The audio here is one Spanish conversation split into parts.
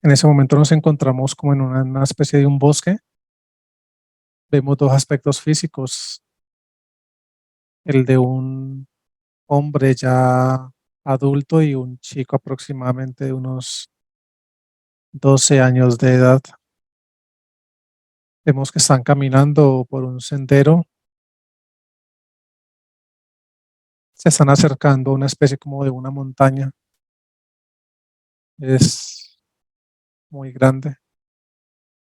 En ese momento nos encontramos como en una especie de un bosque. Vemos dos aspectos físicos, el de un hombre ya adulto y un chico aproximadamente de unos 12 años de edad. Vemos que están caminando por un sendero, se están acercando a una especie como de una montaña. Es muy grande.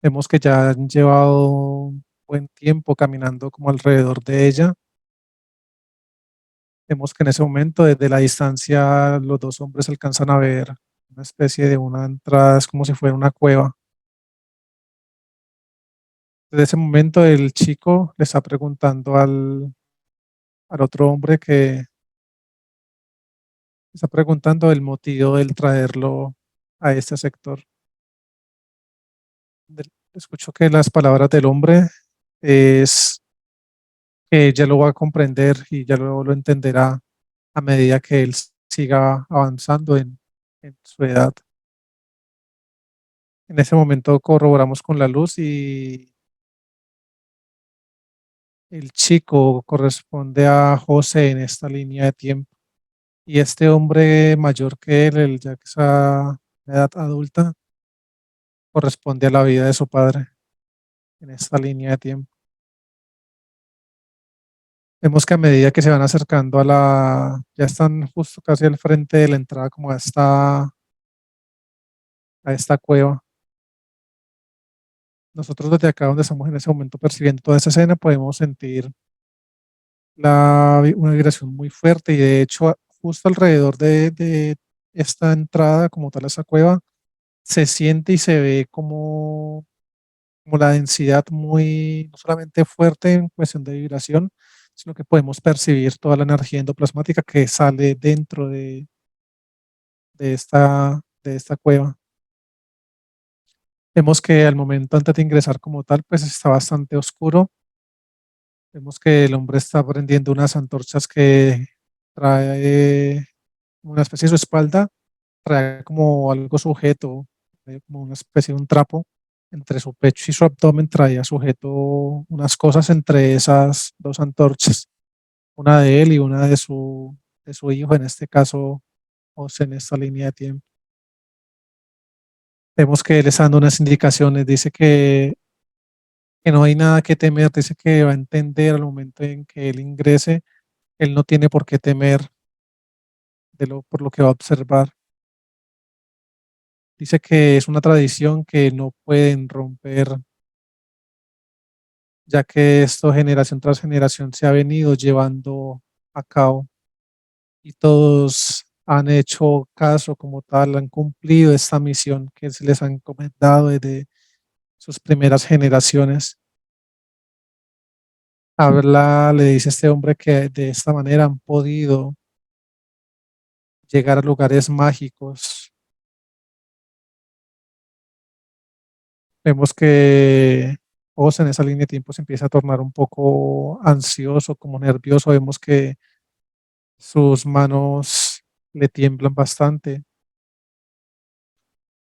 Vemos que ya han llevado un buen tiempo caminando como alrededor de ella. Vemos que en ese momento, desde la distancia, los dos hombres alcanzan a ver una especie de una entrada, es como si fuera una cueva. Desde ese momento, el chico le está preguntando al otro hombre que está preguntando el motivo del traerlo a este sector. Escucho que las palabras del hombre es que ya lo va a comprender y ya lo entenderá a medida que él siga avanzando en su edad. En ese momento corroboramos con la luz y el chico corresponde a José en esta línea de tiempo. Y este hombre mayor que él, el ya que es a edad adulta, corresponde a la vida de su padre en esta línea de tiempo. Vemos que a medida que se van acercando ya están justo casi al frente de la entrada como a esta cueva. Nosotros desde acá donde estamos en ese momento percibiendo toda esa escena podemos sentir una vibración muy fuerte y de hecho justo alrededor de esta entrada como tal a esa cueva se siente y se ve como la densidad muy, no solamente fuerte en cuestión de vibración, sino que podemos percibir toda la energía endoplasmática que sale dentro de esta cueva. Vemos que al momento antes de ingresar como tal, pues está bastante oscuro. Vemos que el hombre está prendiendo unas antorchas que trae una especie de su espalda, trae como algo sujeto, como una especie de un trapo entre su pecho y su abdomen, traía sujeto unas cosas entre esas dos antorchas, una de él y una de su hijo, en este caso, José, en esta línea de tiempo. Vemos que él está dando unas indicaciones, dice que no hay nada que temer, dice que va a entender al momento en que él ingrese, él no tiene por qué temer por lo que va a observar. Dice que es una tradición que no pueden romper, ya que esto generación tras generación se ha venido llevando a cabo y todos han hecho caso como tal, han cumplido esta misión que se les ha encomendado desde sus primeras generaciones. Habla, le dice este hombre que de esta manera han podido llegar a lugares mágicos. Vemos que Oz en esa línea de tiempo se empieza a tornar un poco ansioso, como nervioso. Vemos que sus manos le tiemblan bastante.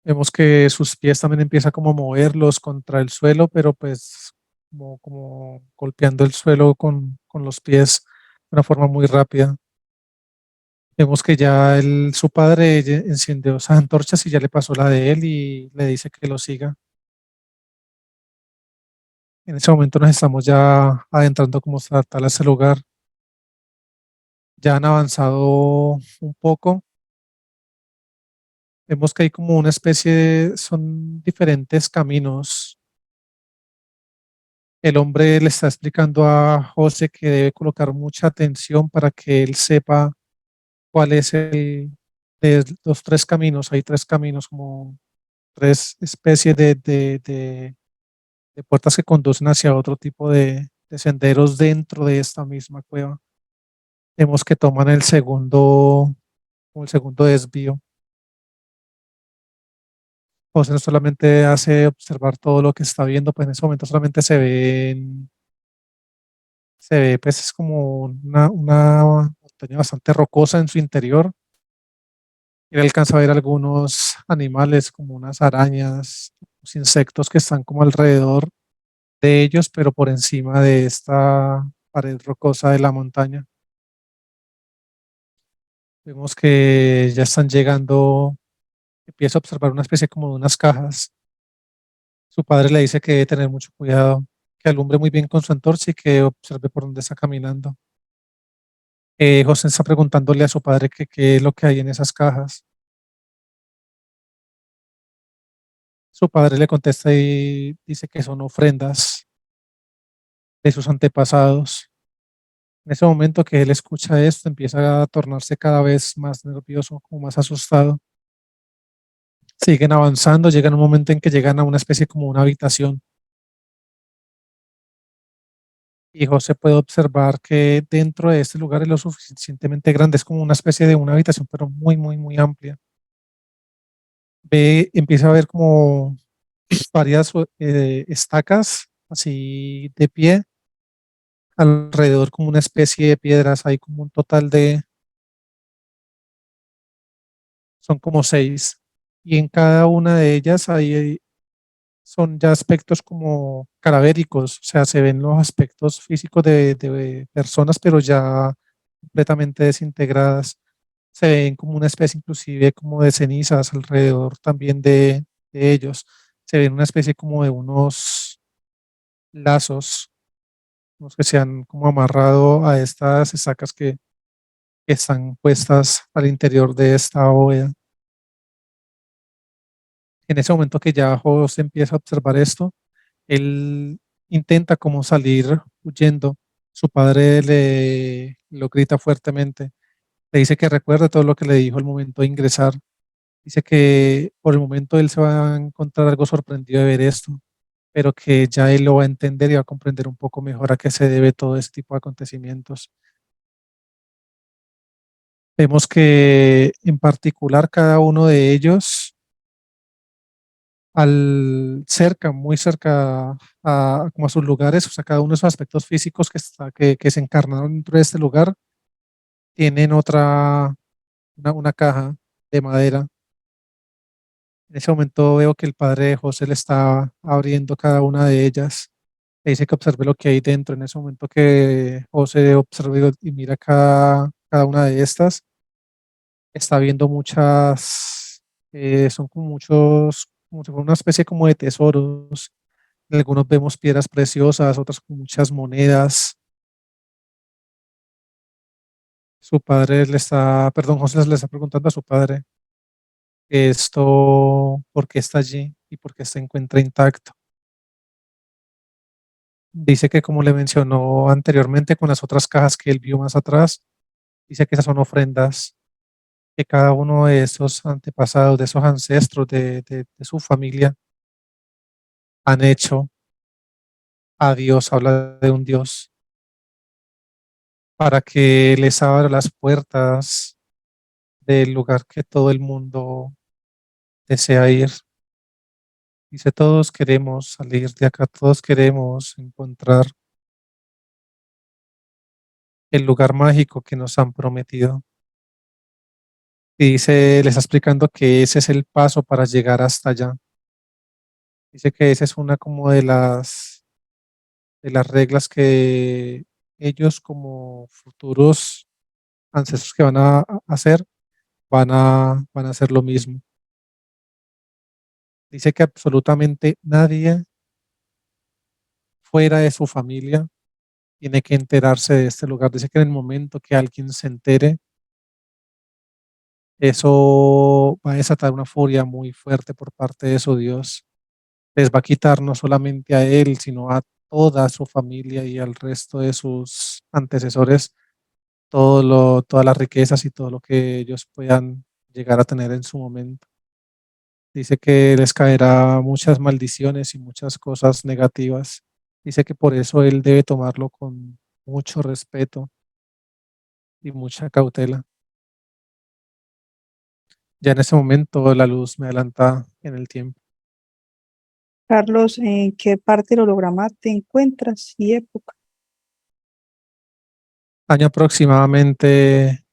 Vemos que sus pies también empieza como a moverlos contra el suelo, pero pues como golpeando el suelo con los pies de una forma muy rápida. Vemos que ya su padre ya encendió esas antorchas y ya le pasó la de él y le dice que lo siga. En ese momento nos estamos ya adentrando como tal a ese lugar. Ya han avanzado un poco. Vemos que hay como una son diferentes caminos. El hombre le está explicando a José que debe colocar mucha atención para que él sepa cuál es de los tres caminos. Hay tres caminos, como tres especies de puertas que conducen hacia otro tipo de senderos dentro de esta misma cueva. Vemos que toman como el segundo desvío. José no solamente hace observar todo lo que está viendo, pues en ese momento solamente se ve pues es como una montaña bastante rocosa en su interior. Él alcanza a ver algunos animales como unas arañas, los insectos que están como alrededor de ellos, pero por encima de esta pared rocosa de la montaña. Vemos que ya están llegando, empieza a observar una especie como de unas cajas. Su padre le dice que debe tener mucho cuidado, que alumbre muy bien con su antorcha y que observe por dónde está caminando. José está preguntándole a su padre que qué es lo que hay en esas cajas. Su padre le contesta y dice que son ofrendas de sus antepasados. En ese momento que él escucha esto, empieza a tornarse cada vez más nervioso, como más asustado. Siguen avanzando, llegan a un momento en que llegan a una especie como una habitación y José puede observar que dentro de este lugar es lo suficientemente grande, es como una especie de una habitación, pero muy, muy, muy amplia. Empieza a ver como varias estacas así de pie, alrededor como una especie de piedras, hay como un total de, son como 6, y en cada una de ellas hay, son ya aspectos como cadavéricos, o sea, se ven los aspectos físicos de personas, pero ya completamente desintegradas. Se ven como una especie inclusive como de cenizas alrededor también de ellos. Se ven una especie como de unos lazos, unos que se han como amarrado a estas estacas que están puestas al interior de esta bóveda. En ese momento que ya José empieza a observar esto, él intenta como salir huyendo. Su padre le lo grita fuertemente. Le dice que recuerde todo lo que le dijo al momento de ingresar. Dice que por el momento él se va a encontrar algo sorprendido de ver esto, pero que ya él lo va a entender y va a comprender un poco mejor a qué se debe todo este tipo de acontecimientos. Vemos que en particular cada uno de ellos, al cerca, muy cerca como a sus lugares, o sea, cada uno de sus aspectos físicos que se encarnaron dentro de este lugar, tienen una caja de madera. En ese momento veo que el padre de José le está abriendo cada una de ellas. Le dice que observe lo que hay dentro. En ese momento que José observa y mira cada una de estas, está viendo muchas, son como muchos, como si fuera una especie como de tesoros. En algunos vemos piedras preciosas, otras con muchas monedas. Su padre le está, perdón, José le está preguntando a su padre esto, por qué está allí y por qué se encuentra intacto. Dice que como le mencionó anteriormente con las otras cajas que él vio más atrás, dice que esas son ofrendas que cada uno de esos antepasados, de esos ancestros de su familia han hecho a Dios, habla de un Dios, para que les abra las puertas del lugar que todo el mundo desea ir. Dice, todos queremos salir de acá, todos queremos encontrar el lugar mágico que nos han prometido. Y dice, les está explicando que ese es el paso para llegar hasta allá. Dice que esa es una como de las reglas que ellos como futuros ancestros que van a hacer, van a hacer lo mismo. Dice que absolutamente nadie fuera de su familia tiene que enterarse de este lugar. Dice que en el momento que alguien se entere, eso va a desatar una furia muy fuerte por parte de su Dios. Les va a quitar no solamente a él, sino a toda su familia y al resto de sus antecesores todas las riquezas y todo lo que ellos puedan llegar a tener en su momento. Dice que les caerá muchas maldiciones y muchas cosas negativas. Dice que por eso él debe tomarlo con mucho respeto y mucha cautela. Ya en ese momento la luz me adelanta en el tiempo. Carlos, ¿en qué parte del holograma te encuentras y época? Año aproximadamente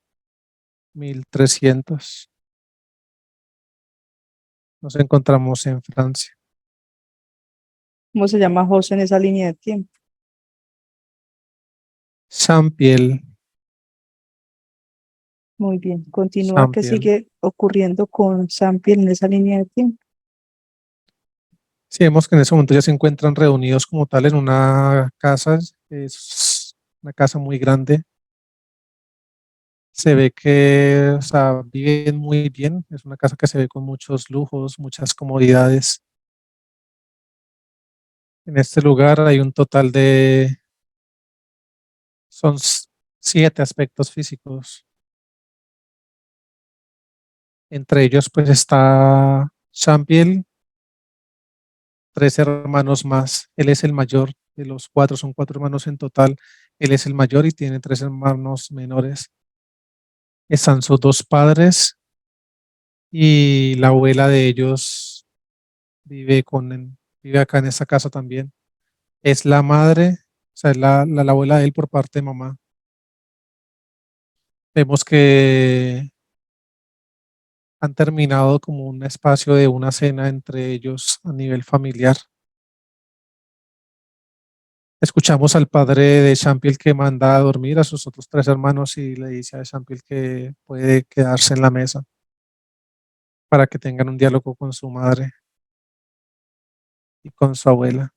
1300. Nos encontramos en Francia. ¿Cómo se llama José en esa línea de tiempo? Champiel, Muy bien. Continúa, ¿qué Champiel. sigue ocurriendo con Sampiel en esa línea de tiempo? Sí, vemos que en ese momento ya se encuentran reunidos como tal en una casa, es una casa muy grande. Se ve que, o sea, viven muy bien. Es una casa que se ve con muchos lujos, muchas comodidades. En este lugar hay un total de, son 7 aspectos físicos. Entre ellos, pues está Champiel, 3 hermanos más. Él es el mayor de los 4, son 4 hermanos en total. Él es el mayor y tiene 3 hermanos menores. Están sus 2 padres y la abuela de ellos vive acá en esta casa también. Es la madre, o sea, es la abuela de él por parte de mamá. Vemos que han terminado como un espacio de una cena entre ellos a nivel familiar. Escuchamos al padre de Champiel que manda a dormir a sus otros 3 hermanos y le dice a Champiel que puede quedarse en la mesa para que tengan un diálogo con su madre y con su abuela.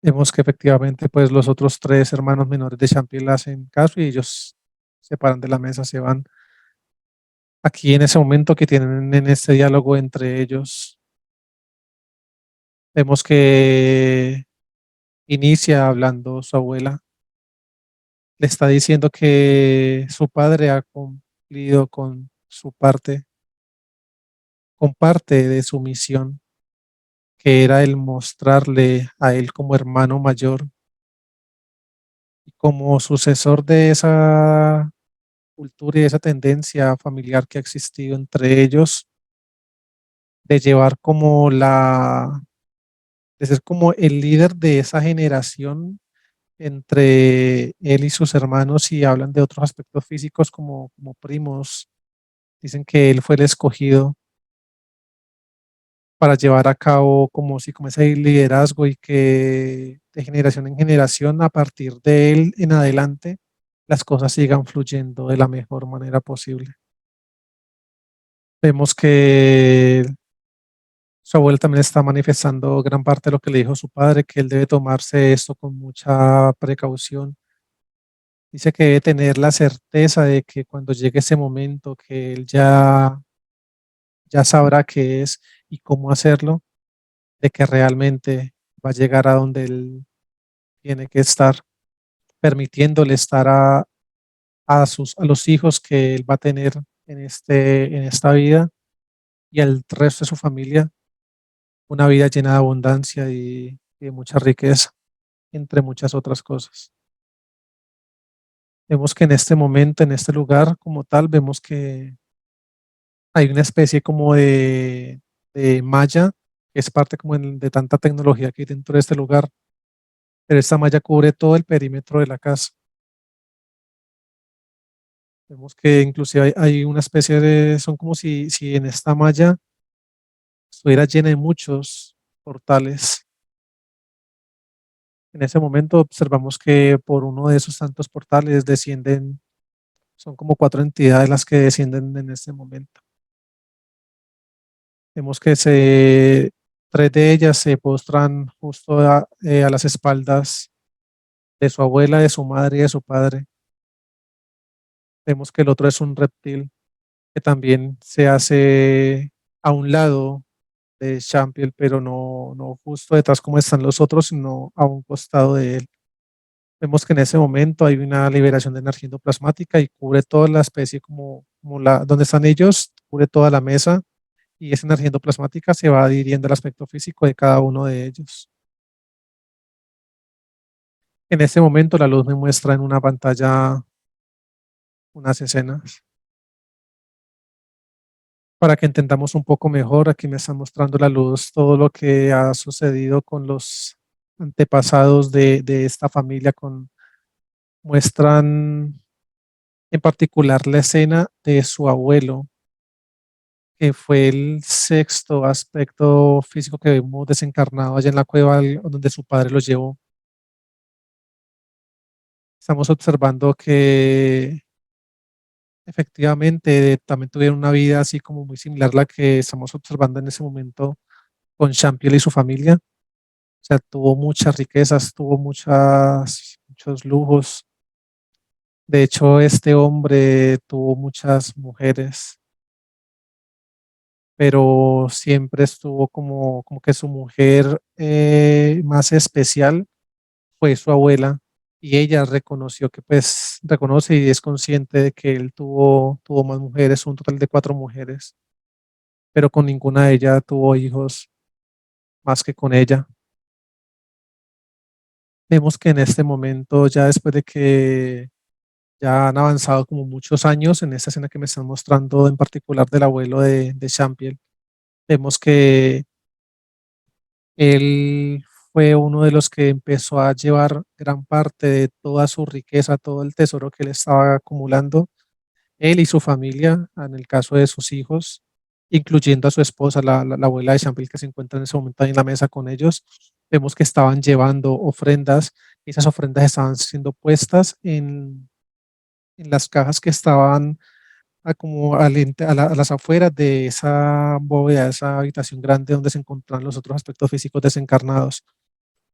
Vemos que efectivamente pues los otros 3 hermanos menores de Champiel hacen caso y ellos se paran de la mesa, se van. Aquí en ese momento que tienen en este diálogo entre ellos, vemos que inicia hablando su abuela. Le está diciendo que su padre ha cumplido con parte de su misión, que era el mostrarle a él como hermano mayor y como sucesor de esa cultura y esa tendencia familiar que ha existido entre ellos, de llevar como de ser como el líder de esa generación entre él y sus hermanos y hablan de otros aspectos físicos como primos. Dicen que él fue el escogido para llevar a cabo como ese liderazgo y que de generación en generación, a partir de él en adelante, las cosas sigan fluyendo de la mejor manera posible. Vemos que su abuelo también está manifestando gran parte de lo que le dijo su padre, que él debe tomarse esto con mucha precaución. Dice que debe tener la certeza de que cuando llegue ese momento, que él ya sabrá qué es y cómo hacerlo, de que realmente va a llegar a donde él tiene que estar, permitiéndole estar a los hijos que él va a tener en esta vida y al resto de su familia, una vida llena de abundancia y de mucha riqueza, entre muchas otras cosas. Vemos que en este momento, en este lugar como tal, vemos que hay una especie como de malla, que es parte como de tanta tecnología que hay dentro de este lugar, pero esta malla cubre todo el perímetro de la casa. Vemos que inclusive hay una especie son como si en esta malla estuviera llena de muchos portales. En ese momento observamos que por uno de esos tantos portales descienden, son como 4 entidades las que descienden en este momento. Vemos que 3 de ellas se postran justo a las espaldas de su abuela, de su madre y de su padre. Vemos que el otro es un reptil que también se hace a un lado de Champion, pero no justo detrás como están los otros, sino a un costado de él. Vemos que en ese momento hay una liberación de energía endoplasmática y cubre toda la especie donde están ellos, cubre toda la mesa y esa energía endoplasmática se va adhiriendo al aspecto físico de cada uno de ellos. En este momento la luz me muestra en una pantalla unas escenas. Para que entendamos un poco mejor, aquí me está mostrando la luz todo lo que ha sucedido con los antepasados de esta familia, muestran en particular la escena de su abuelo, que fue el sexto aspecto físico que vimos desencarnado allá en la cueva donde su padre los llevó. Estamos observando que efectivamente también tuvieron una vida así como muy similar a la que estamos observando en ese momento con Champiel y su familia. O sea, tuvo muchas riquezas, tuvo muchos lujos. De hecho, este hombre tuvo muchas mujeres, pero siempre estuvo como que su mujer más especial fue su abuela y ella reconoció que pues reconoce y es consciente de que él tuvo más mujeres, un total de 4 mujeres, pero con ninguna de ellas tuvo hijos más que con ella. Vemos que en este momento, ya después de que ya han avanzado como muchos años en esta escena que me están mostrando en particular del abuelo de Champiel, vemos que él fue uno de los que empezó a llevar gran parte de toda su riqueza, todo el tesoro que él estaba acumulando, él y su familia, en el caso de sus hijos, incluyendo a su esposa, la abuela de Champiel que se encuentra en ese momento ahí en la mesa con ellos. Vemos que estaban llevando ofrendas y esas ofrendas estaban siendo puestas en las cajas que estaban como a las afueras de esa bóveda, esa habitación grande donde se encontraban los otros aspectos físicos desencarnados.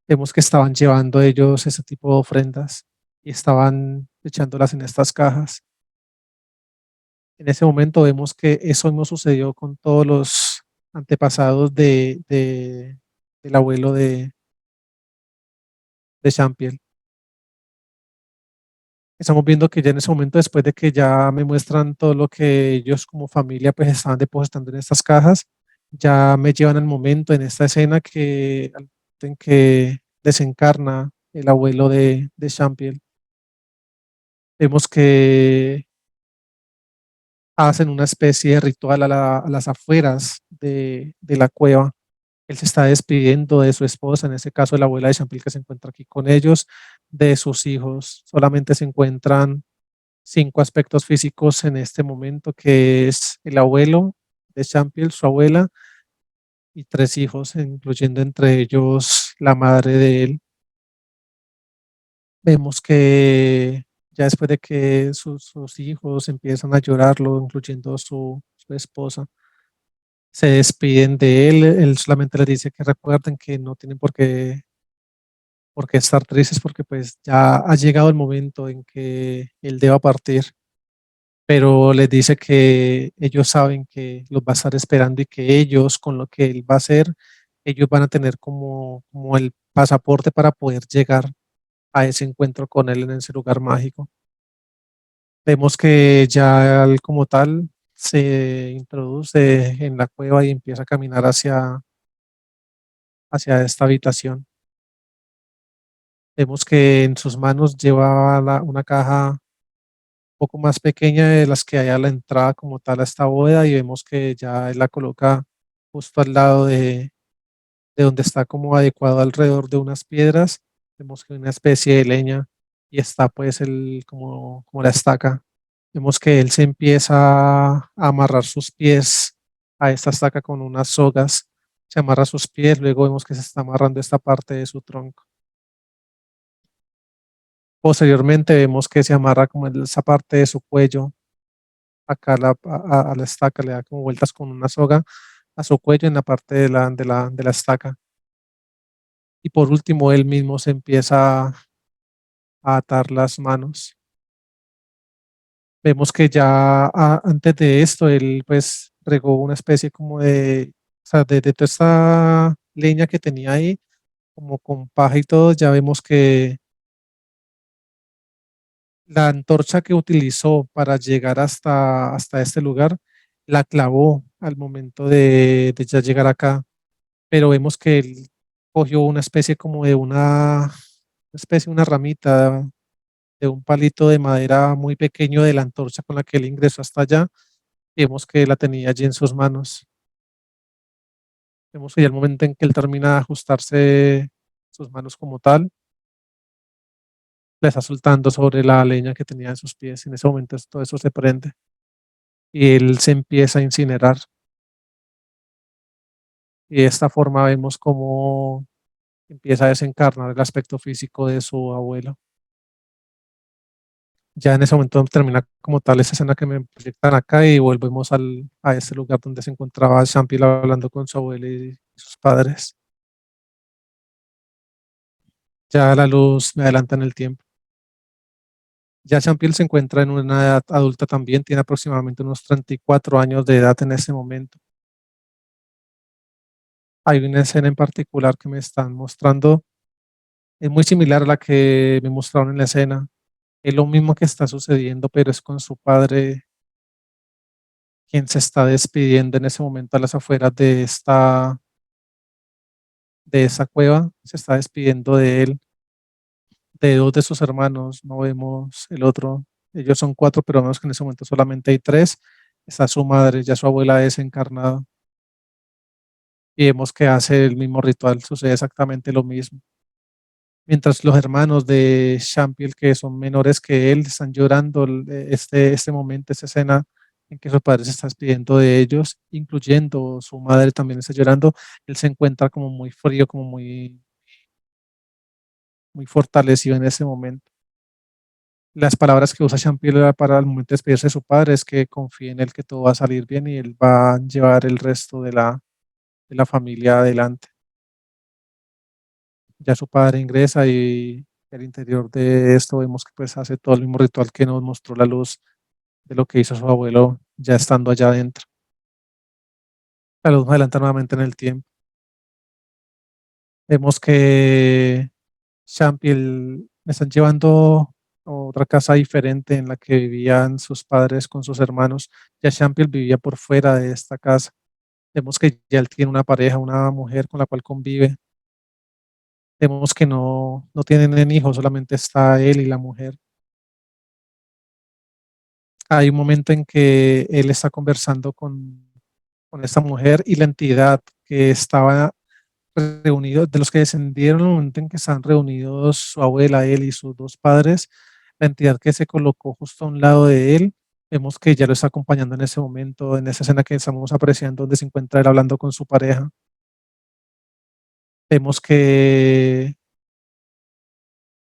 Vemos que estaban llevando ellos ese tipo de ofrendas y estaban echándolas en estas cajas. En ese momento vemos que eso no sucedió con todos los antepasados del abuelo de Champiel. Estamos viendo que ya en ese momento, después de que ya me muestran todo lo que ellos como familia pues estaban depositando en estas cajas, ya me llevan al momento en esta escena en que desencarna el abuelo de Champiel. Vemos que hacen una especie de ritual a las afueras de la cueva. Él se está despidiendo de su esposa, en este caso la abuela de Champiel que se encuentra aquí con ellos, de sus hijos. Solamente se encuentran 5 aspectos físicos en este momento, que es el abuelo de Champiel, su abuela y 3 hijos, incluyendo entre ellos la madre de él. Vemos que ya después de que sus hijos empiezan a llorarlo, incluyendo su esposa, se despiden de él. Él solamente les dice que recuerden que no tienen por qué estar tristes porque pues ya ha llegado el momento en que él deba partir, pero les dice que ellos saben que los va a estar esperando y que ellos, con lo que él va a hacer, ellos van a tener como el pasaporte para poder llegar a ese encuentro con él en ese lugar mágico. Vemos que ya él como tal se introduce en la cueva y empieza a caminar hacia esta habitación. Vemos que en sus manos lleva una caja un poco más pequeña de las que hay a la entrada como tal a esta bóveda y vemos que ya él la coloca justo al lado de donde está como adecuado alrededor de unas piedras. Vemos que hay una especie de leña y está pues como la estaca. Vemos que él se empieza a amarrar sus pies a esta estaca con unas sogas. Se amarra sus pies, luego vemos que se está amarrando esta parte de su tronco. Posteriormente vemos que se amarra como en esa parte de su cuello, acá a la estaca, le da como vueltas con una soga a su cuello en la parte de la estaca. Y por último, él mismo se empieza a atar las manos. Vemos que ya antes de esto, él pues regó una especie como o sea, de toda esta leña que tenía ahí, como con paja y todo, ya vemos que la antorcha que utilizó para llegar hasta este lugar la clavó al momento de ya llegar acá, pero vemos que él cogió una especie como de una ramita de un palito de madera muy pequeño de la antorcha con la que él ingresó hasta allá. Y vemos que la tenía allí en sus manos. Vemos que ya el momento en que él termina de ajustarse sus manos como tal, la está soltando sobre la leña que tenía en sus pies. En ese momento todo eso se prende y él se empieza a incinerar. y de esta forma vemos cómo empieza a desencarnar el aspecto físico de su abuelo. Ya en ese momento termina como tal esa escena que me proyectan acá y volvemos a este lugar donde se encontraba Champion hablando con su abuelo y sus padres. Ya la luz me adelanta en el tiempo. Ya Champion se encuentra en una edad adulta también, tiene aproximadamente unos 34 años de edad en ese momento. Hay una escena en particular que me están mostrando, es muy similar a la que me mostraron en la escena. Es lo mismo que está sucediendo, pero es con su padre quien se está despidiendo en ese momento a las afueras de esa cueva, se está despidiendo de él, de dos de sus hermanos, no vemos el otro, ellos son cuatro, pero vemos que en ese momento solamente hay tres, está su madre, ya su abuela desencarnada, y vemos que hace el mismo ritual, sucede exactamente lo mismo. Mientras los hermanos de Champiel, que son menores que él, están llorando este momento, esta escena en que su padre se está despidiendo de ellos, incluyendo su madre también está llorando, él se encuentra como muy frío, como muy fortalecido en ese momento. Las palabras que usa Champiel para el momento de despedirse de su padre es que confíe en él que todo va a salir bien y él va a llevar el resto de la familia adelante. Ya su padre ingresa y al interior de esto vemos que pues hace todo el mismo ritual que nos mostró la luz de lo que hizo su abuelo ya estando allá adentro. La luz nos adelanta nuevamente en el tiempo. Vemos que Champiel me están llevando a otra casa diferente en la que vivían sus padres con sus hermanos. Ya Champiel vivía por fuera de esta casa. Vemos que ya él tiene una pareja, una mujer con la cual convive. Vemos que no tienen hijos, solamente está él y la mujer. Hay un momento en que él está conversando con esta mujer y la entidad que estaba reunidos, de los que descendieron en el momento en que están reunidos su abuela, él y sus dos padres, la entidad que se colocó justo a un lado de él, vemos que ya lo está acompañando en ese momento, en esa escena que estamos apreciando, donde se encuentra él hablando con su pareja. Vemos que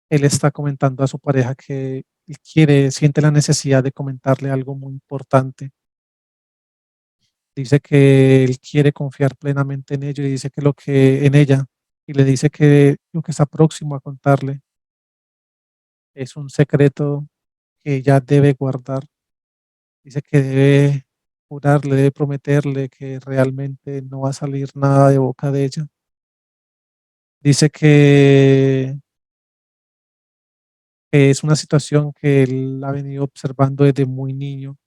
él está comentando a su pareja que él siente la necesidad de comentarle algo muy importante. Dice que él quiere confiar plenamente en ello y dice que en ella, y le dice que lo que está próximo a contarle es un secreto que ella debe guardar. Dice que debe jurarle, debe prometerle que realmente no va a salir nada de boca de ella. Dice que es una situación que él ha venido observando desde muy niño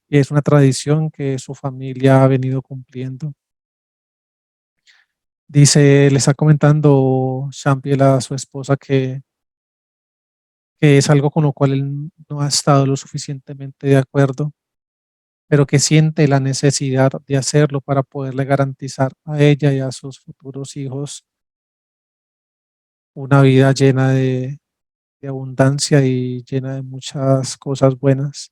y es una tradición que su familia ha venido cumpliendo. Dice, le está comentando Champiel a su esposa que es algo con lo cual él no ha estado lo suficientemente de acuerdo, pero que siente la necesidad de hacerlo para poderle garantizar a ella y a sus futuros hijos una vida llena de abundancia y llena de muchas cosas buenas.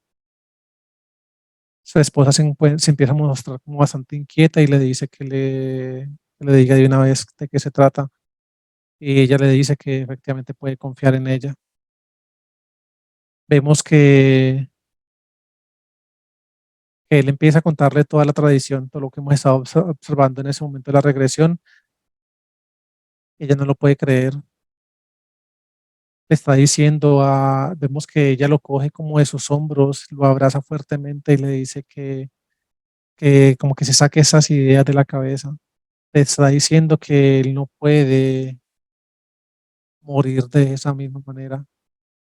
Su esposa se empieza a mostrar como bastante inquieta y le dice que le diga de una vez de qué se trata. Y ella le dice que efectivamente puede confiar en ella. Vemos que él empieza a contarle toda la tradición, todo lo que hemos estado observando en ese momento de la regresión. Ella no lo puede creer. Le está diciendo, vemos que ella lo coge como de sus hombros, lo abraza fuertemente y le dice que como que se saque esas ideas de la cabeza. Le está diciendo que él no puede morir de esa misma manera.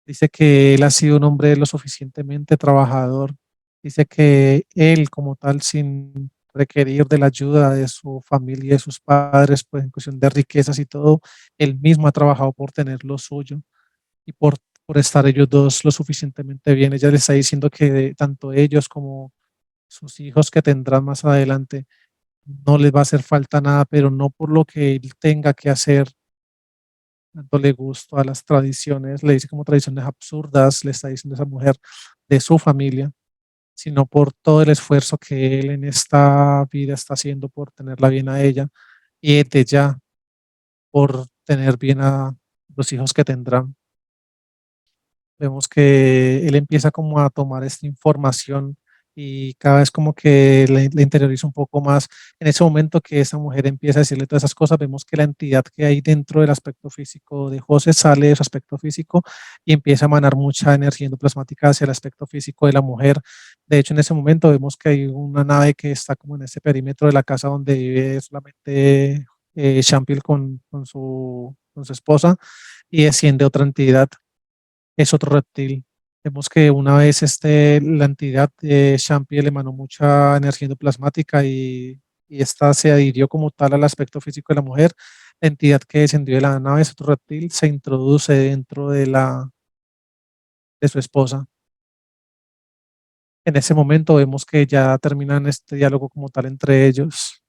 Dice que él ha sido un hombre lo suficientemente trabajador. Dice que él como tal, sin requerir de la ayuda de su familia y de sus padres, pues en cuestión de riquezas y todo, él mismo ha trabajado por tener lo suyo y por estar ellos dos lo suficientemente bien. Ella le está diciendo que tanto ellos como sus hijos que tendrán más adelante no les va a hacer falta nada, pero no por lo que él tenga que hacer, dándole gusto a las tradiciones, le dice como tradiciones absurdas, le está diciendo a esa mujer de su familia, sino por todo el esfuerzo que él en esta vida está haciendo por tenerla bien a ella y desde ya por tener bien a los hijos que tendrán. Vemos que él empieza como a tomar esta información y cada vez como que le interioriza un poco más. En ese momento que esa mujer empieza a decirle todas esas cosas, vemos que la entidad que hay dentro del aspecto físico de José sale de su aspecto físico y empieza a emanar mucha energía endoplasmática hacia el aspecto físico de la mujer. De hecho, en ese momento vemos que hay una nave que está como en ese perímetro de la casa donde vive solamente Champion con su esposa y desciende otra entidad, es otro reptil. Vemos que una vez la entidad de Champi le emanó mucha energía endoplasmática y esta se adhirió como tal al aspecto físico de la mujer. La entidad que descendió de la nave es otro reptil, se introduce dentro de su esposa. En ese momento vemos que ya terminan este diálogo como tal entre ellos.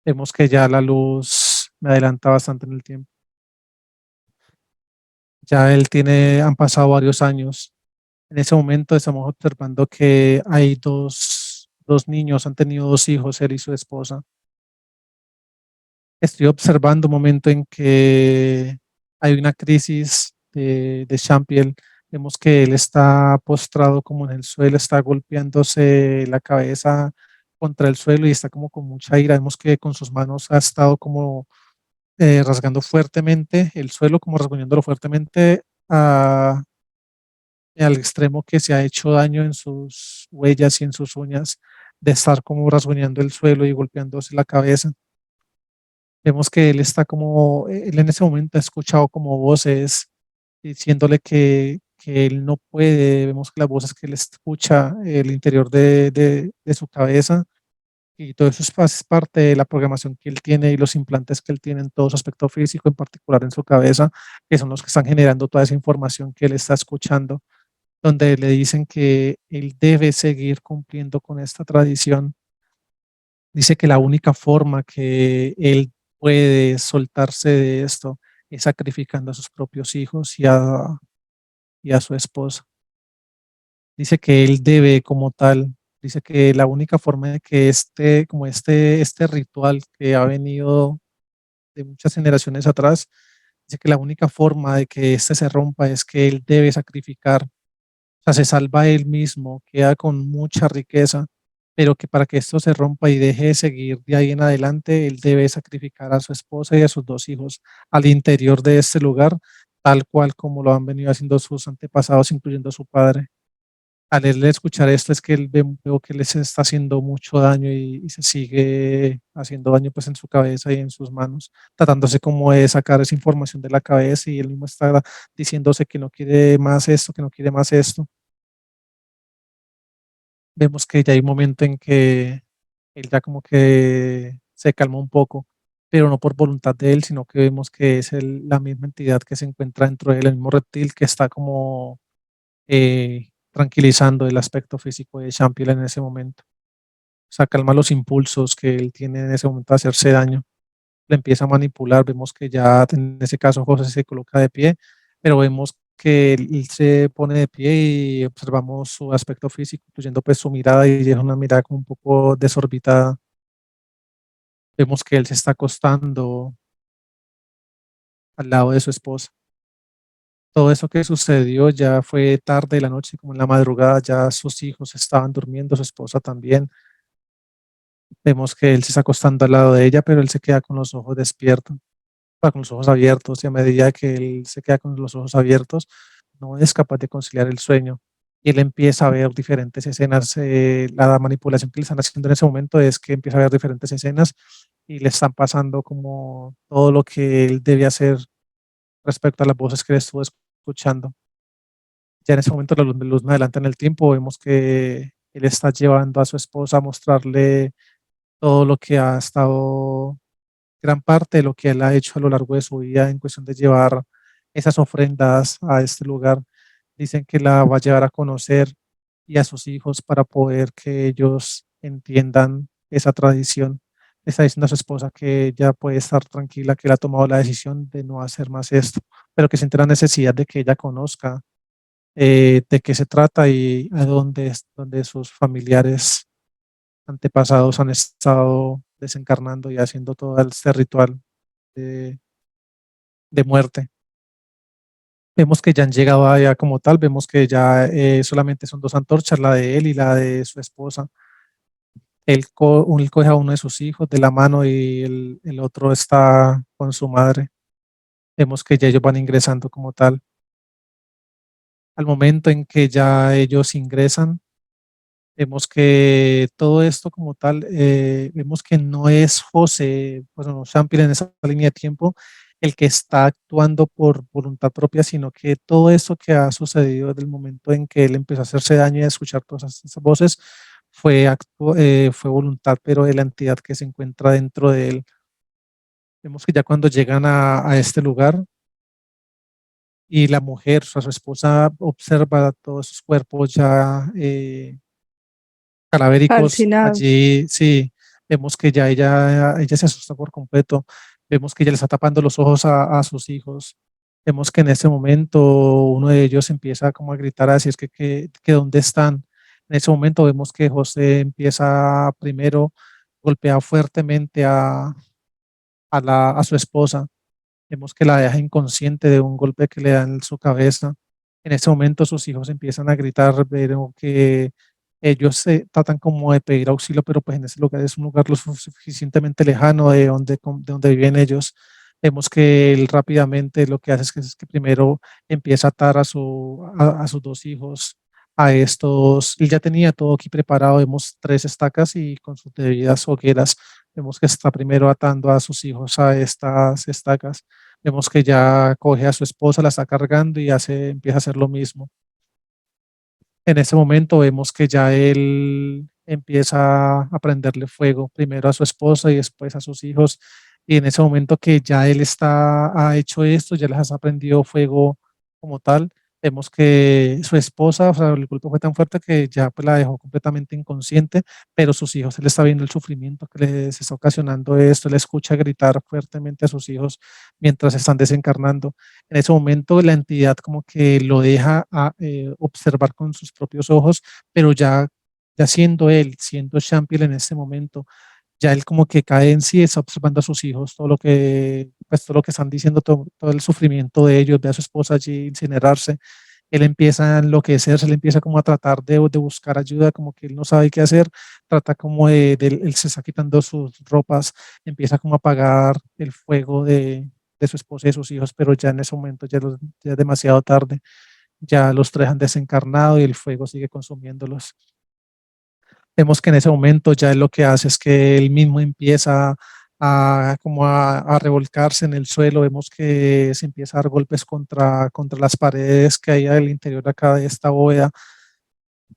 Vemos que ya la luz me adelanta bastante en el tiempo. Ya han pasado varios años. En ese momento estamos observando que hay dos niños, han tenido dos hijos, él y su esposa. Estoy observando un momento en que hay una crisis de Champiel. Vemos que él está postrado como en el suelo, está golpeándose la cabeza contra el suelo y está como con mucha ira. Vemos que con sus manos ha estado como rasgando fuertemente el suelo, como rasguñándolo fuertemente al extremo que se ha hecho daño en sus huellas y en sus uñas de estar como rasguñando el suelo y golpeándose la cabeza. Vemos que él está como, él en ese momento ha escuchado como voces diciéndole que él no puede. Vemos que las voces que él escucha, el interior de su cabeza, y todo eso es parte de la programación que él tiene y los implantes que él tiene en todo su aspecto físico, en particular en su cabeza, que son los que están generando toda esa información que él está escuchando, donde le dicen que él debe seguir cumpliendo con esta tradición. Dice que la única forma que él puede soltarse de esto es sacrificando a sus propios hijos y a su esposa. Dice que él debe como tal, dice que la única forma de que este ritual que ha venido de muchas generaciones atrás, dice que la única forma de que este se rompa es que él debe sacrificar. O sea, se salva él mismo, queda con mucha riqueza, pero que para que esto se rompa y deje de seguir de ahí en adelante, él debe sacrificar a su esposa y a sus dos hijos al interior de este lugar, tal cual como lo han venido haciendo sus antepasados, incluyendo a su padre. Al él escuchar esto es que veo que les está haciendo mucho daño y se sigue haciendo daño pues en su cabeza y en sus manos, tratándose como de sacar esa información de la cabeza y él mismo está diciéndose que no quiere más esto, que no quiere más esto. Vemos que ya hay un momento en que él ya como que se calma un poco, pero no por voluntad de él, sino que vemos que es la misma entidad que se encuentra dentro de él, el mismo reptil que está como tranquilizando el aspecto físico de Champion en ese momento. O sea, calma los impulsos que él tiene en ese momento de hacerse daño. Le empieza a manipular, vemos que ya en ese caso José se coloca de pie, pero vemos que él se pone de pie y observamos su aspecto físico, incluyendo pues su mirada y es una mirada como un poco desorbitada. Vemos que él se está acostando al lado de su esposa. Todo eso que sucedió ya fue tarde de la noche, como en la madrugada, ya sus hijos estaban durmiendo, su esposa también. Vemos que él se está acostando al lado de ella, pero él se queda con los ojos despiertos, con los ojos abiertos, y a medida que él se queda con los ojos abiertos, no es capaz de conciliar el sueño. Y él empieza a ver diferentes escenas. La manipulación que le están haciendo en ese momento es que empieza a ver diferentes escenas y le están pasando como todo lo que él debe hacer respecto a las voces que él estuvo escuchando. Ya en ese momento la luz más adelante en el tiempo, vemos que él está llevando a su esposa a mostrarle todo lo que ha estado, gran parte de lo que él ha hecho a lo largo de su vida en cuestión de llevar esas ofrendas a este lugar. Dicen que la va a llevar a conocer y a sus hijos para poder que ellos entiendan esa tradición. Está diciendo a su esposa que ya puede estar tranquila, que él ha tomado la decisión de no hacer más esto, pero que siente la necesidad de que ella conozca de qué se trata y a dónde sus familiares antepasados han estado desencarnando y haciendo todo este ritual de, de muerte. Vemos que ya han llegado allá como tal, vemos que ya solamente son dos antorchas, la de él y la de su esposa. Él coge a uno de sus hijos de la mano y el otro está con su madre. Vemos que ya ellos van ingresando como tal. Al momento en que ya ellos ingresan, vemos que todo esto como tal, vemos que no es José, bueno, Champil en esa línea de tiempo, el que está actuando por voluntad propia, sino que todo esto que ha sucedido desde el momento en que él empezó a hacerse daño y a escuchar todas esas voces, fue voluntad, pero de la entidad que se encuentra dentro de él. Vemos que ya cuando llegan a este lugar y la mujer, o sea, su esposa, observa todos esos cuerpos ya cadavéricos Calcinados. allí, sí, vemos que ya ella se asusta por completo, vemos que ella le está tapando los ojos a sus hijos, vemos que en ese momento uno de ellos empieza como a gritar, a decir que dónde están. En ese momento vemos que José empieza primero, golpea fuertemente a su esposa. Vemos que la deja inconsciente de un golpe que le da en su cabeza. En ese momento sus hijos empiezan a gritar, pero que ellos tratan como de pedir auxilio, pero pues en ese lugar es un lugar lo suficientemente lejano de donde viven ellos. Vemos que él rápidamente lo que hace es que primero empieza a atar a sus dos hijos a estos. Él ya tenía todo aquí preparado, vemos tres estacas y con sus debidas hogueras. Vemos que está primero atando a sus hijos a estas estacas. Vemos que ya coge a su esposa, la está cargando y empieza a hacer lo mismo. En ese momento vemos que ya él empieza a prenderle fuego, primero a su esposa y después a sus hijos. Y en ese momento que ya ha hecho esto, ya les ha prendido fuego como tal, vemos que su esposa, o sea, el golpe fue tan fuerte que ya pues, la dejó completamente inconsciente, pero sus hijos, él está viendo el sufrimiento que les está ocasionando esto, él escucha gritar fuertemente a sus hijos mientras están desencarnando. En ese momento la entidad como que lo deja observar con sus propios ojos, pero ya siendo él, siendo Champion en ese momento, ya él como que cae en sí, está observando a sus hijos, pues todo lo que están diciendo, todo el sufrimiento de ellos, ve a su esposa allí incinerarse, él empieza a enloquecerse, él empieza como a tratar de buscar ayuda, como que él no sabe qué hacer, trata como él se está quitando sus ropas, empieza como a apagar el fuego de su esposa y de sus hijos, pero ya en ese momento ya es demasiado tarde, ya los tres han desencarnado y el fuego sigue consumiéndolos. Vemos que en ese momento ya él lo que hace es que él mismo empieza a revolcarse en el suelo, vemos que se empieza a dar golpes contra las paredes que hay al interior de acá de esta bóveda.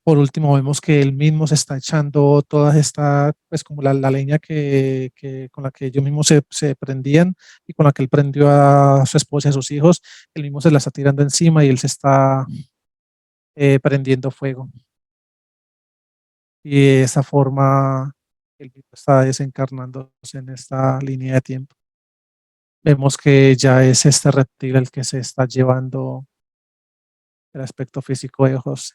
Por último, vemos que él mismo se está echando todas estas, pues como la leña con la que ellos mismos se prendían y con la que él prendió a su esposa y a sus hijos, él mismo se la está tirando encima y él se está prendiendo fuego. Y de esa forma, él mismo está desencarnándose en esta línea de tiempo. Vemos que ya es este reptil el que se está llevando el aspecto físico de José.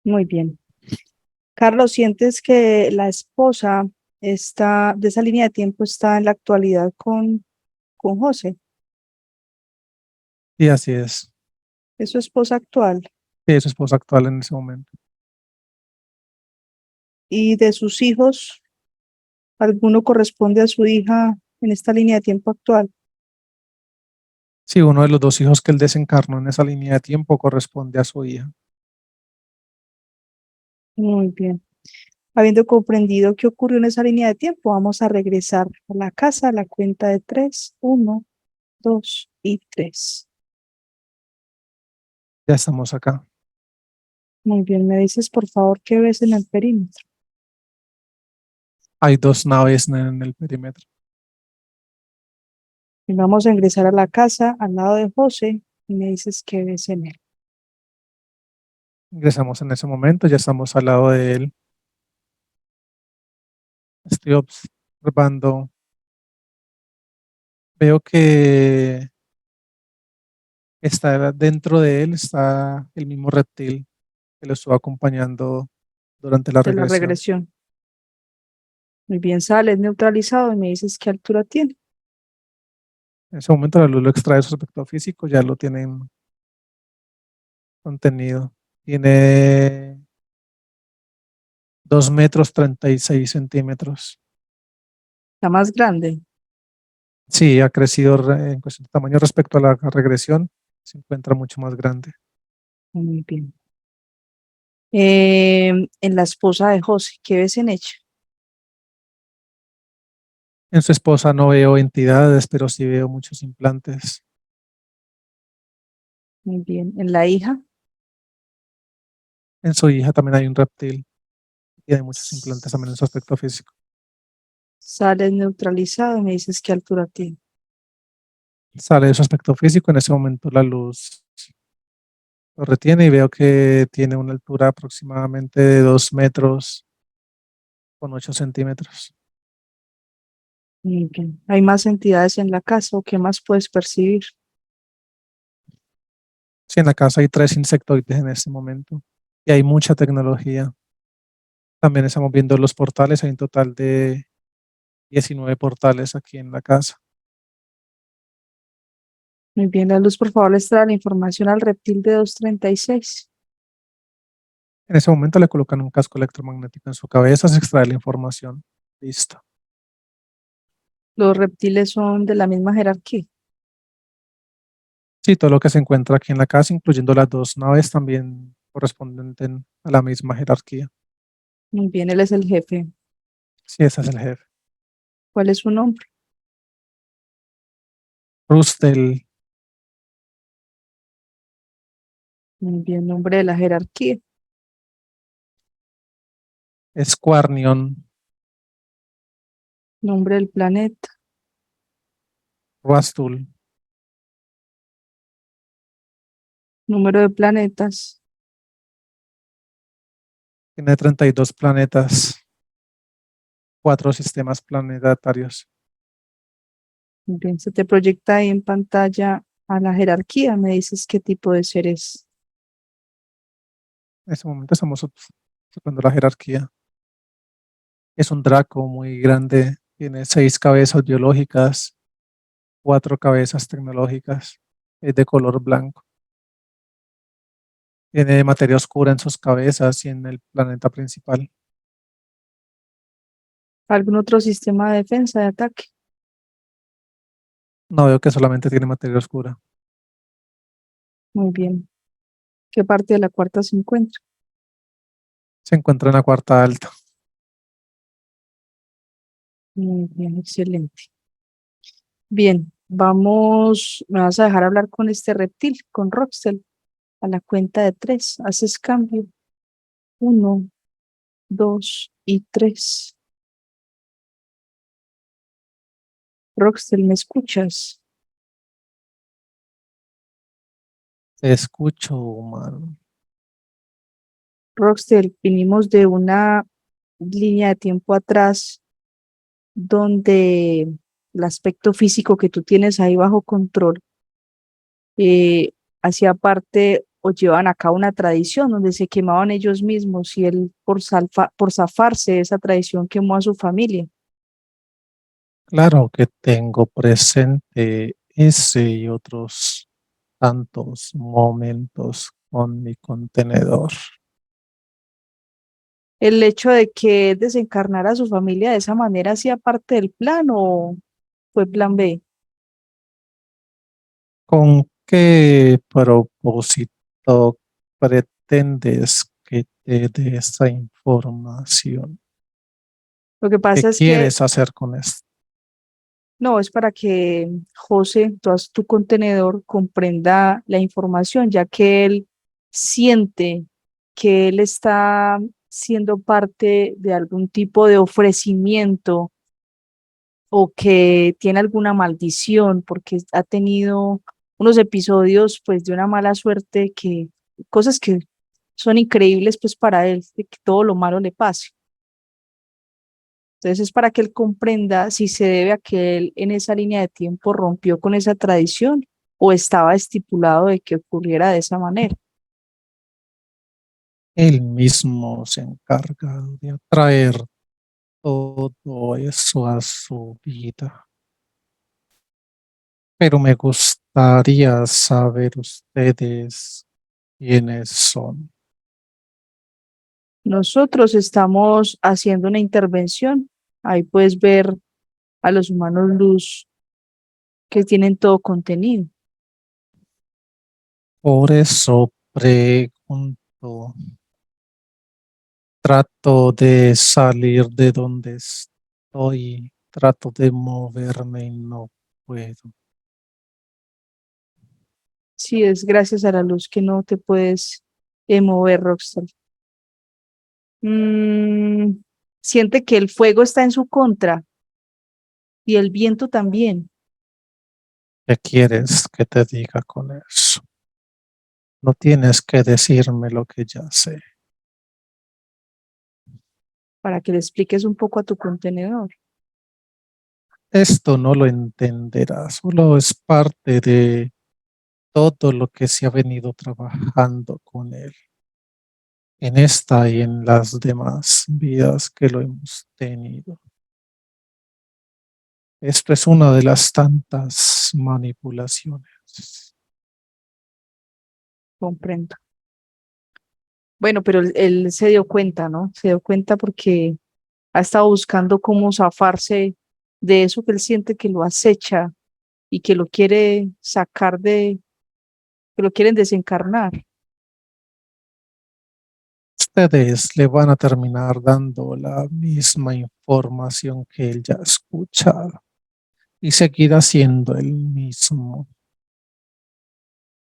Muy bien. Carlos, ¿sientes que la esposa está, de esa línea de tiempo está en la actualidad con José? Y así es. ¿Es su esposa actual? Sí, es su esposa actual en ese momento. ¿Y de sus hijos, alguno corresponde a su hija en esta línea de tiempo actual? Sí, uno de los dos hijos que él desencarnó en esa línea de tiempo corresponde a su hija. Muy bien. Habiendo comprendido qué ocurrió en esa línea de tiempo, vamos a regresar a la casa a la cuenta de tres. Uno, dos y tres. Ya estamos acá. Muy bien, me dices por favor qué ves en el perímetro. Hay dos naves en el perímetro. Y vamos a ingresar a la casa al lado de José y me dices qué ves en él. Ingresamos en ese momento, ya estamos al lado de él. Estoy observando. Veo que Está dentro de él, está el mismo reptil que lo estuvo acompañando durante la de la regresión. regresión. Muy bien, sales neutralizado y me dices qué altura tiene. En ese momento la luz lo extrae de su aspecto físico, ya lo tienen contenido. Tiene 2 metros 36 centímetros. La más grande. Sí, ha crecido en cuestión de tamaño respecto a la regresión, se encuentra mucho más grande. Muy bien. En la esposa de José, ¿qué ves en ella? En su esposa no veo entidades, pero sí veo muchos implantes. Muy bien. En la hija, En su hija también hay un reptil y hay muchos implantes también en su aspecto físico. sales neutralizado y me dices qué altura tiene. Sale de su aspecto físico, en ese momento la luz lo retiene y veo que tiene una altura aproximadamente de 2 metros con 8 centímetros. Muy bien. ¿Hay más entidades en la casa o qué más puedes percibir? Sí, en la casa hay 3 insectoides en este momento y hay mucha tecnología. También estamos viendo los portales, hay un total de 19 portales aquí en la casa. Muy bien, la luz, por favor, les trae la información al reptil de 236. En ese momento le colocan un casco electromagnético en su cabeza, se extrae la información. Listo. Los reptiles son de la misma jerarquía. Sí, todo lo que se encuentra aquí en la casa, incluyendo las 2 naves, también corresponden a la misma jerarquía. Muy bien, él es el jefe. Sí, ese es el jefe. ¿Cuál es su nombre? Rustel, Muy bien, nombre de la jerarquía. Squarnion, Nombre del planeta. Rastul, Número de planetas. tiene 32 planetas, 4 sistemas planetarios. Muy bien, se te proyecta ahí en pantalla a la jerarquía. Me dices qué tipo de ser es. En ese momento estamos observando la jerarquía. Es un Draco muy grande, tiene 6 cabezas biológicas, 4 cabezas tecnológicas, es de color blanco. Tiene materia oscura en sus cabezas y en el planeta principal. ¿Algún otro sistema de defensa, de ataque? No veo que solamente tiene materia oscura. Muy bien. ¿Qué parte de la cuarta se encuentra? Se encuentra en la cuarta alta. Muy bien, excelente. Bien, vamos, me vas a dejar hablar con este reptil, con Roxel, a la cuenta de 3. Haces cambio. 1, 2 y 3. Roxel, ¿me escuchas? Te escucho, humano. Roxel, vinimos de una línea de tiempo atrás donde el aspecto físico que tú tienes ahí bajo control hacía parte o llevaban a cabo una tradición donde se quemaban ellos mismos y él por zafarse de esa tradición quemó a su familia. Claro que tengo presente ese y otros tantos momentos con mi contenedor. El hecho de que desencarnara a su familia de esa manera hacía parte del plan o fue plan B. ¿Con qué propósito pretendes que te dé esa información? Lo que ¿Qué pasa es que quieres hacer con esto? no, es para que José, tu contenedor, comprenda la información, ya que él siente que él está siendo parte de algún tipo de ofrecimiento o que tiene alguna maldición porque ha tenido unos episodios pues de una mala suerte que cosas que son increíbles pues para él, de que todo lo malo le pase. Entonces es para que él comprenda si se debe a que él en esa línea de tiempo rompió con esa tradición o estaba estipulado de que ocurriera de esa manera. Él mismo se encarga de atraer todo eso a su vida. Pero me gustaría saber ustedes quiénes son. Nosotros estamos haciendo una intervención. Ahí puedes ver a los humanos luz que tienen todo contenido. Por eso pregunto, trato de salir de donde estoy, trato de moverme y no puedo. Sí, es gracias a la luz que no te puedes mover, Rockstar. Mm, siente que el fuego está en su contra y el viento también, ¿Qué quieres que te diga con eso? No tienes que decirme lo que ya sé. para que le expliques un poco a tu contenedor. Esto no lo entenderás, solo es parte de todo lo que se ha venido trabajando con él en esta y en las demás vidas que lo hemos tenido. Esto es una de las tantas manipulaciones. Comprendo. Bueno, pero él se dio cuenta, ¿no? Se dio cuenta porque ha estado buscando cómo zafarse de eso que él siente que lo acecha y que lo quiere sacar que lo quieren desencarnar. Ustedes le van a terminar dando la misma información que él ya ha escuchado y seguirá siendo el mismo.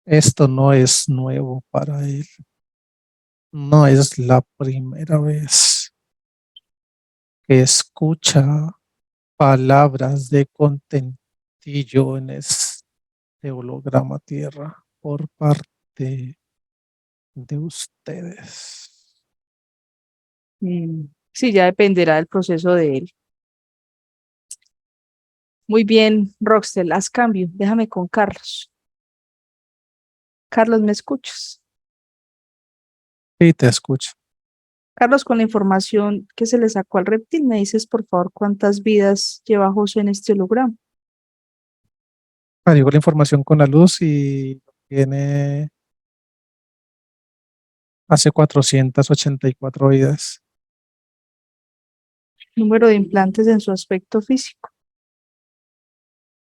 Esto no es nuevo para él. No es la primera vez que escucha palabras de contentillo en este holograma tierra por parte de ustedes. Sí, ya dependerá del proceso de él. Muy bien, Roxel, haz cambio. Déjame con Carlos. Carlos, ¿me escuchas? Y te escucho. Carlos, con la información que se le sacó al reptil, me dices por favor cuántas vidas lleva José en este holograma. Llegó la información con la luz y tiene hace 484 vidas. Número de implantes en su aspecto físico.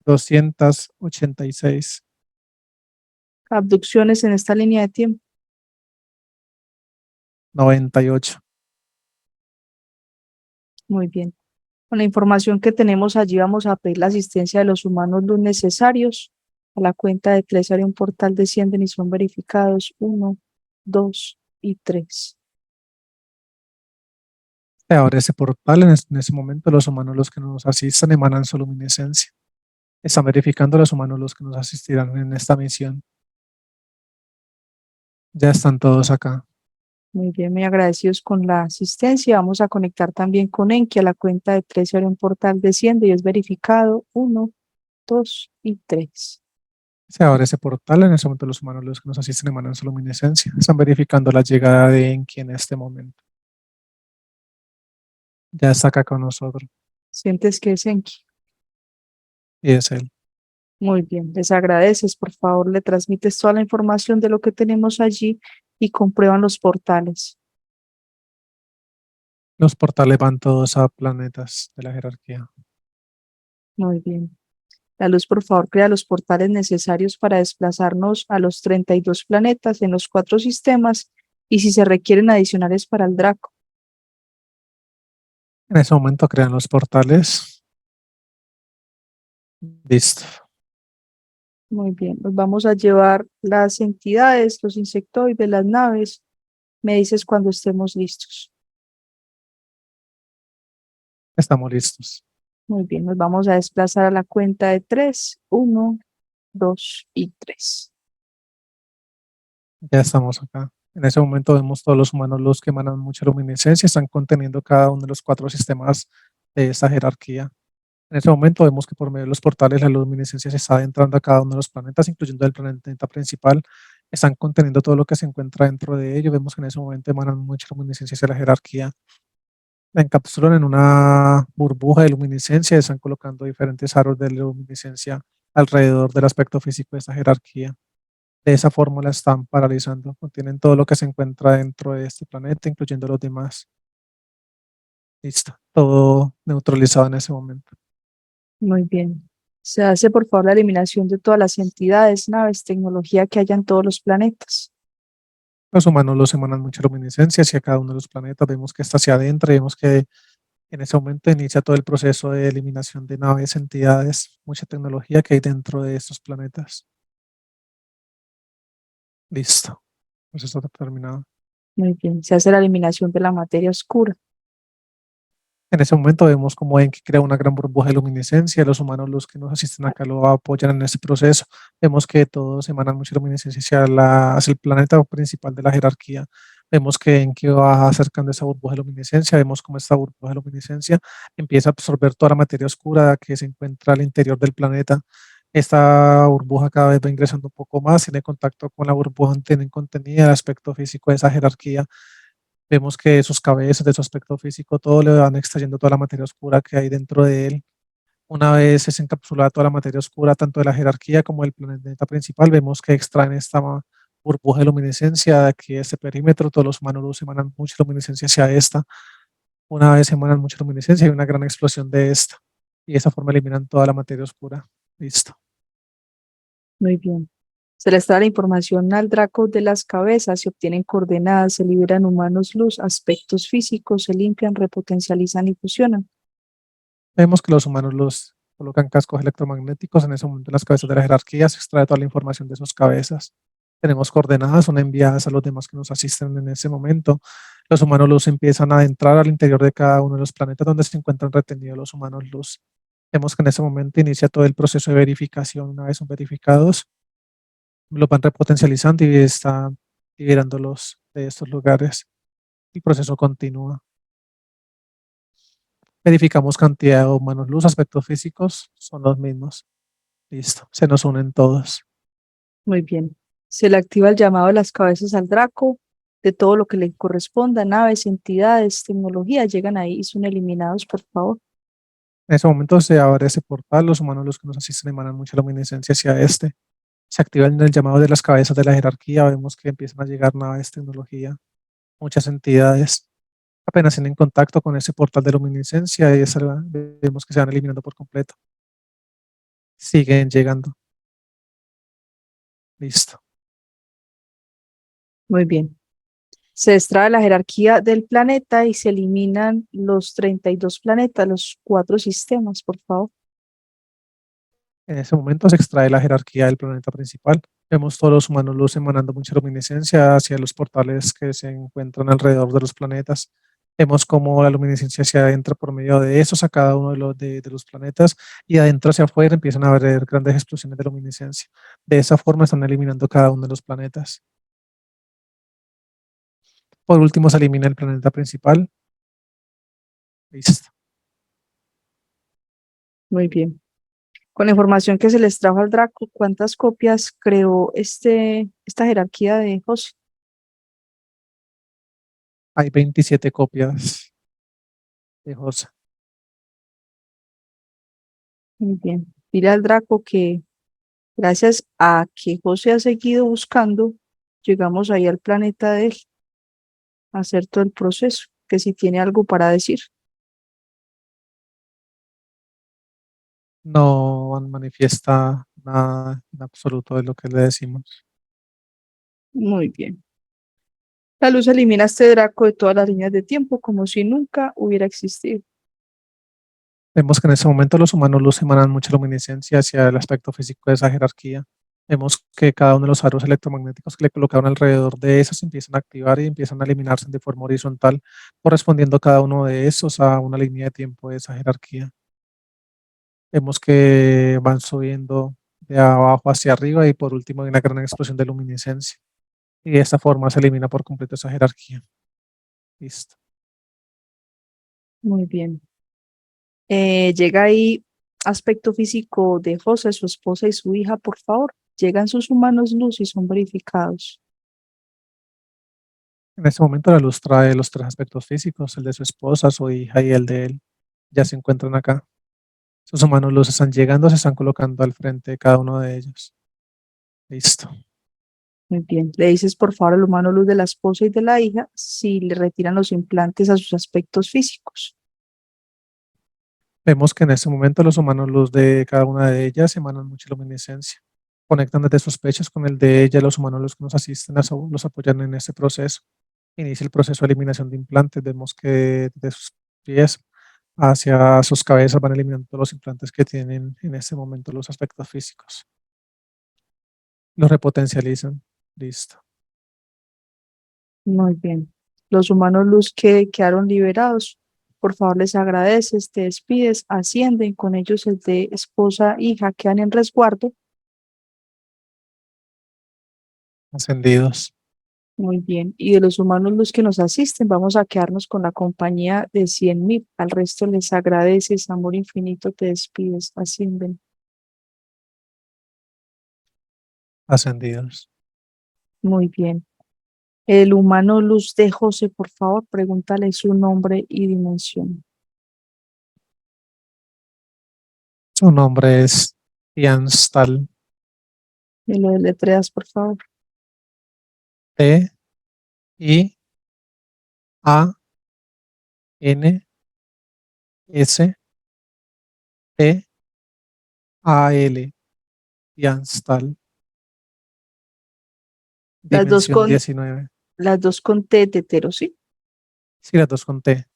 286. Abducciones en esta línea de tiempo. 98. Muy bien. Con la información que tenemos allí vamos a pedir la asistencia de los humanos los necesarios. A la cuenta de 3 haré un portal descienden y son verificados. 1, 2 y 3. Se abre ese portal. En ese momento los humanos los que nos asistan emanan su luminiscencia. Están verificando los humanos los que nos asistirán en esta misión. Ya están todos acá. Muy bien, muy agradecidos con la asistencia. Vamos a conectar también con Enki. A la cuenta de 3 haré un portal desciende y es verificado. 1, 2 y 3. Se abre ese portal. En ese momento los humanos los que nos asisten emanan su luminiscencia. Están verificando la llegada de Enki en este momento. Ya está acá con nosotros. ¿Sientes que es Enki? Y es él. Muy bien, les agradeces. Por favor, le transmites toda la información de lo que tenemos allí y comprueban los portales. Los portales van todos a planetas de la jerarquía. Muy bien. La luz, por favor, crea los portales necesarios para desplazarnos a los 32 planetas en los 4 sistemas y si se requieren adicionales para el Draco. En ese momento crean los portales. Listo. Muy bien, nos vamos a llevar las entidades, los insectoides, las naves. Me dices cuando estemos listos. Estamos listos. Muy bien, nos vamos a desplazar a la cuenta de 3. 1, 2 y 3. Ya estamos acá. En ese momento vemos todos los humanos los que emanan mucha luminiscencia, están conteniendo cada uno de los 4 sistemas de esta jerarquía. En ese momento vemos que por medio de los portales la luminiscencia se está adentrando a cada uno de los planetas, incluyendo el planeta principal. Están conteniendo todo lo que se encuentra dentro de ello. Vemos que en ese momento emanan mucha luminiscencia hacia la jerarquía. La encapsulan en una burbuja de luminiscencia y están colocando diferentes aros de luminiscencia alrededor del aspecto físico de esta jerarquía. De esa forma la están paralizando. Contienen todo lo que se encuentra dentro de este planeta, incluyendo los demás. Listo. Todo neutralizado en ese momento. Muy bien. Se hace, por favor, la eliminación de todas las entidades, naves, tecnología que haya en todos los planetas. Los humanos los emanan mucha luminiscencia hacia cada uno de los planetas. Vemos que está hacia adentro y vemos que en ese momento inicia todo el proceso de eliminación de naves, entidades, mucha tecnología que hay dentro de estos planetas. Listo. Pues esto está terminado. Muy bien. Se hace la eliminación de la materia oscura. En ese momento vemos como Enki crea una gran burbuja de luminiscencia. Los humanos, los que nos asisten acá, lo apoyan en este proceso. Vemos que todos emanan mucha luminiscencia hacia el planeta principal de la jerarquía. Vemos que Enki va acercando esa burbuja de luminiscencia. Vemos cómo esta burbuja de luminiscencia empieza a absorber toda la materia oscura que se encuentra al interior del planeta. Esta burbuja cada vez va ingresando un poco más, tiene contacto con la burbuja, tiene contenida el aspecto físico de esa jerarquía. Vemos que sus cabezas, de su aspecto físico, todo le van extrayendo toda la materia oscura que hay dentro de él. Una vez es encapsulada toda la materia oscura, tanto de la jerarquía como del planeta principal, vemos que extraen esta burbuja de luminiscencia de aquí, este perímetro. Todos los humanos luz emanan mucha luminiscencia hacia esta. Una vez emanan mucha luminiscencia, hay una gran explosión de esta. Y de esa forma eliminan toda la materia oscura. Listo. Muy bien. Se les da la información al Draco de las cabezas, se obtienen coordenadas, se liberan humanos luz, aspectos físicos, se limpian, repotencializan y fusionan. Vemos que los humanos los colocan cascos electromagnéticos. En ese momento, en las cabezas de la jerarquía se extrae toda la información de sus cabezas. Tenemos coordenadas, son enviadas a los demás que nos asisten en ese momento. Los humanos luz empiezan a entrar al interior de cada uno de los planetas donde se encuentran retenidos los humanos luz. Vemos que en ese momento inicia todo el proceso de verificación. Una vez son verificados, los van repotencializando y están liberándolos de estos lugares. El proceso continúa. Verificamos cantidad de humanos luz, aspectos físicos son los mismos. Listo, se nos unen todos. Muy bien. Se le activa el llamado de las cabezas al Draco, de todo lo que le corresponda, naves, entidades, tecnología, llegan ahí y son eliminados, por favor. En ese momento se abre ese portal, los humanos los que nos asisten emanan mucha luminiscencia hacia este. Se activa el llamado de las cabezas de la jerarquía, vemos que empiezan a llegar naves, tecnología, muchas entidades. Apenas tienen contacto con ese portal de luminiscencia y vemos que se van eliminando por completo. Siguen llegando. Listo. Muy bien. Se extrae la jerarquía del planeta y se eliminan los 32 planetas, los 4 sistemas, por favor. En ese momento se extrae la jerarquía del planeta principal. Vemos todos los humanos luz emanando mucha luminiscencia hacia los portales que se encuentran alrededor de los planetas. Vemos cómo la luminiscencia se adentra por medio de esos a cada uno de los planetas y adentro hacia afuera empiezan a haber grandes explosiones de luminiscencia. De esa forma están eliminando cada uno de los planetas. Por último se elimina el planeta principal. Listo. Muy bien. Con la información que se les trajo al Draco, ¿cuántas copias creó esta jerarquía de José? Hay 27 copias de Josa. Muy bien. Dile al Draco que gracias a que José ha seguido buscando, llegamos ahí al planeta de él a hacer todo el proceso, que si tiene algo para decir. No manifiesta nada en absoluto de lo que le decimos. Muy bien. La luz elimina a este Draco de todas las líneas de tiempo como si nunca hubiera existido. Vemos que en ese momento los humanos luz emanan mucha luminiscencia hacia el aspecto físico de esa jerarquía. Vemos que cada uno de los aros electromagnéticos que le colocaron alrededor de esos empiezan a activar y empiezan a eliminarse de forma horizontal, correspondiendo cada uno de esos a una línea de tiempo de esa jerarquía. Vemos que van subiendo de abajo hacia arriba y por último hay una gran explosión de luminiscencia. Y de esta forma se elimina por completo esa jerarquía. Listo. Muy bien. Llega ahí aspecto físico de José, su esposa y su hija, por favor. Llegan sus humanos luz y son verificados. En este momento la luz trae los tres aspectos físicos, el de su esposa, su hija y el de él. Ya se encuentran acá. Sus humanos luz están llegando, se están colocando al frente de cada uno de ellos. Listo. Muy bien. Le dices, por favor, al humano luz de la esposa y de la hija si le retiran los implantes a sus aspectos físicos. Vemos que en este momento los humanos luz de cada una de ellas emanan mucha luminiscencia. Conectan desde sus pechos con el de ella, los humanos luz que nos asisten los apoyan en este proceso. Inicia el proceso de eliminación de implantes. Vemos que de sus pies hacia sus cabezas van eliminando todos los implantes que tienen en este momento los aspectos físicos. Los repotencializan. Listo. Muy bien. Los humanos luz que quedaron liberados, por favor, les agradeces, te despides, ascienden con ellos el de esposa, hija, quedan en resguardo. Ascendidos. Muy bien. Y de los humanos luz que nos asisten, vamos a quedarnos con la compañía de 100.000. Al resto les agradeces, amor infinito, te despides, ascienden. Ascendidos. Muy bien. El humano luz de José, por favor, pregúntale su nombre y dimensión. Su nombre es Ian Stahl. Me lo deletreas, por favor. T I A N S T A L. Ian Stahl. Las dos Dimensión con, 19. las dos con T, tetero, ¿sí? Sí, las dos con T.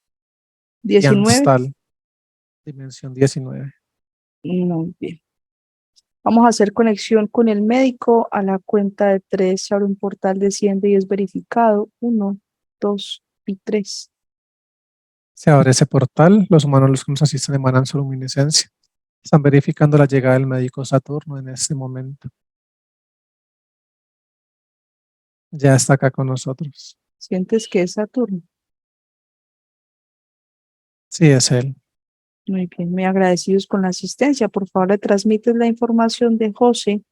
Ian 19. Stahl. Dimensión 19. Muy bien. Vamos a hacer conexión con el médico. A la cuenta de 3 se abre un portal, desciende y es verificado. 1, 2 y 3. Se abre ese portal. Los humanos los que nos asisten emanan su luminiscencia. Están verificando la llegada del médico Saturno en este momento. Ya está acá con nosotros. ¿Sientes que es Saturno? Sí, es él. Muy bien, muy agradecidos con la asistencia. Por favor, le transmites la información de José.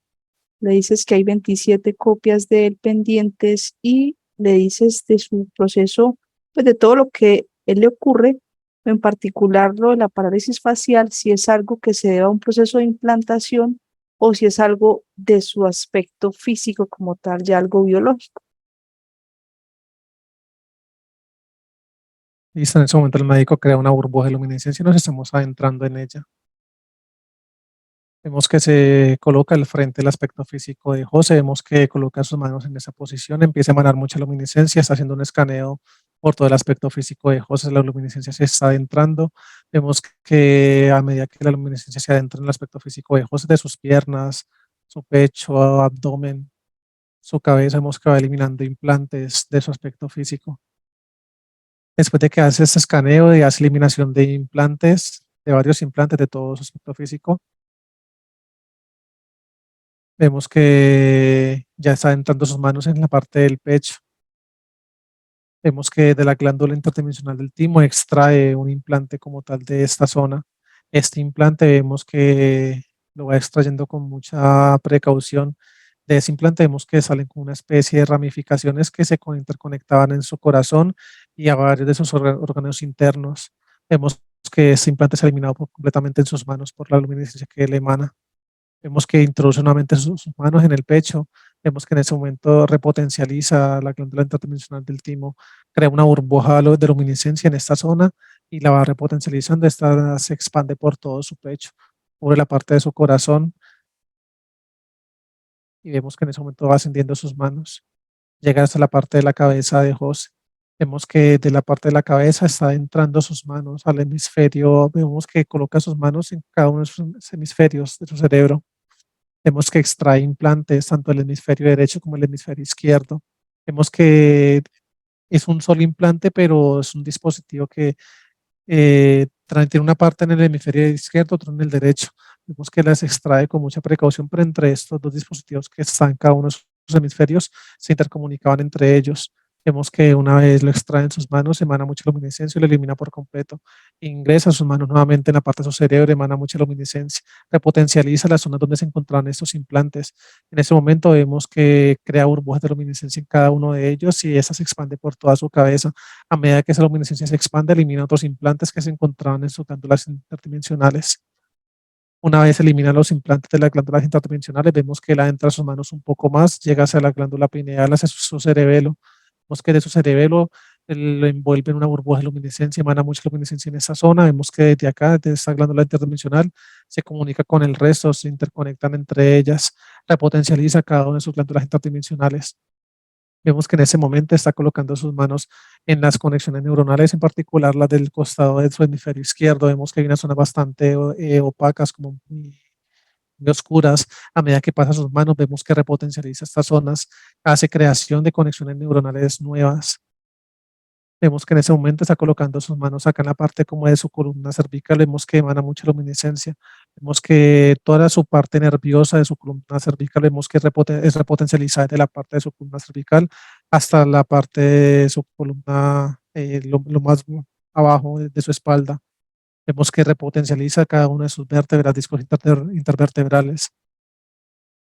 Le dices que hay 27 copias de él pendientes y le dices de su proceso, pues de todo lo que él le ocurre, en particular lo de la parálisis facial, si es algo que se debe a un proceso de implantación o si es algo de su aspecto físico como tal, ya algo biológico. Listo, en ese momento el médico crea una burbuja de luminiscencia y nos estamos adentrando en ella. Vemos que se coloca al frente el aspecto físico de José, vemos que coloca sus manos en esa posición, empieza a emanar mucha luminiscencia, está haciendo un escaneo por todo el aspecto físico de José, la luminiscencia se está adentrando, vemos que a medida que la luminiscencia se adentra en el aspecto físico de José, de sus piernas, su pecho, abdomen, su cabeza, vemos que va eliminando implantes de su aspecto físico. Después de que hace este escaneo y hace eliminación de implantes, de varios implantes de todo su aspecto físico, vemos que ya está entrando sus manos en la parte del pecho. Vemos que de la glándula interdimensional del timo extrae un implante como tal de esta zona. Este implante vemos que lo va extrayendo con mucha precaución. De ese implante vemos que salen con una especie de ramificaciones que se interconectaban en su corazón y a varios de sus órganos internos. Vemos que este implante se ha eliminado completamente en sus manos por la luminiscencia que le emana. Vemos que introduce nuevamente sus manos en el pecho. Vemos que en ese momento repotencializa la glándula interdimensional del timo, crea una burbuja de luminiscencia en esta zona y la va repotencializando. Esta se expande por todo su pecho, cubre la parte de su corazón y vemos que en ese momento va ascendiendo sus manos. Llega hasta la parte de la cabeza de José. Vemos que de la parte de la cabeza está entrando sus manos al hemisferio. Vemos que coloca sus manos en cada uno de sus hemisferios de su cerebro. Vemos que extrae implantes tanto el hemisferio derecho como el hemisferio izquierdo. Vemos que es un solo implante, pero es un dispositivo que tiene una parte en el hemisferio izquierdo, otro en el derecho. Vemos que las extrae con mucha precaución, pero entre estos dos dispositivos que están en cada uno de sus hemisferios se intercomunicaban entre ellos. Vemos que una vez lo extrae en sus manos, emana mucha luminiscencia y lo elimina por completo. Ingresa a sus manos nuevamente en la parte de su cerebro, emana mucha luminiscencia, repotencializa las zonas donde se encontraban estos implantes. En ese momento vemos que crea burbujas de luminiscencia en cada uno de ellos y esa se expande por toda su cabeza. A medida que esa luminiscencia se expande, elimina otros implantes que se encontraban en sus glándulas interdimensionales. Una vez elimina los implantes de las glándulas interdimensionales, vemos que él adentra sus manos un poco más, llega hacia la glándula pineal, hacia su cerebelo. Vemos que de su cerebelo lo envuelve en una burbuja de luminiscencia, emana mucha luminiscencia en esa zona. Vemos que desde acá, desde esta glándula interdimensional, se comunica con el resto, se interconectan entre ellas, repotencializa cada una de sus glándulas interdimensionales. Vemos que en ese momento está colocando sus manos en las conexiones neuronales, en particular las del costado de su hemisferio izquierdo. Vemos que hay unas zonas bastante opacas, como muy oscuras. A medida que pasa sus manos, vemos que repotencializa estas zonas, hace creación de conexiones neuronales nuevas. Vemos que en ese momento está colocando sus manos acá en la parte como de su columna cervical, vemos que emana mucha luminiscencia, vemos que toda su parte nerviosa de su columna cervical, vemos que es repotencializada de la parte de su columna cervical hasta la parte de su columna, lo más abajo de su espalda. Vemos que repotencializa cada una de sus vértebras, discos intervertebrales.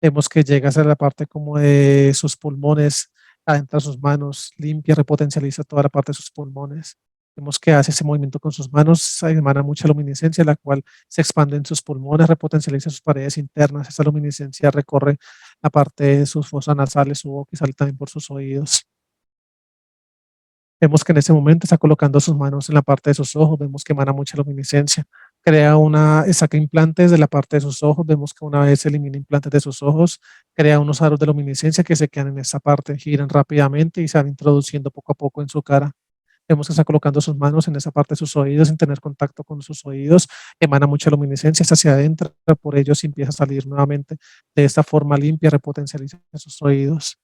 Vemos que llega a la parte como de sus pulmones, adentra sus manos, limpia, repotencializa toda la parte de sus pulmones. Vemos que hace ese movimiento con sus manos, emana mucha luminiscencia, la cual se expande en sus pulmones, repotencializa sus paredes internas. Esa luminiscencia recorre la parte de sus fosas nasales, su boca y sale también por sus oídos. Vemos que en ese momento está colocando sus manos en la parte de sus ojos, vemos que emana mucha luminiscencia, saca implantes de la parte de sus ojos, vemos que una vez elimina implantes de sus ojos, crea unos aros de luminiscencia que se quedan en esa parte, giran rápidamente y se van introduciendo poco a poco en su cara. Vemos que está colocando sus manos en esa parte de sus oídos sin tener contacto con sus oídos, emana mucha luminiscencia, está hacia adentro, por ellos y empieza a salir nuevamente de esta forma limpia, repotencializa sus oídos.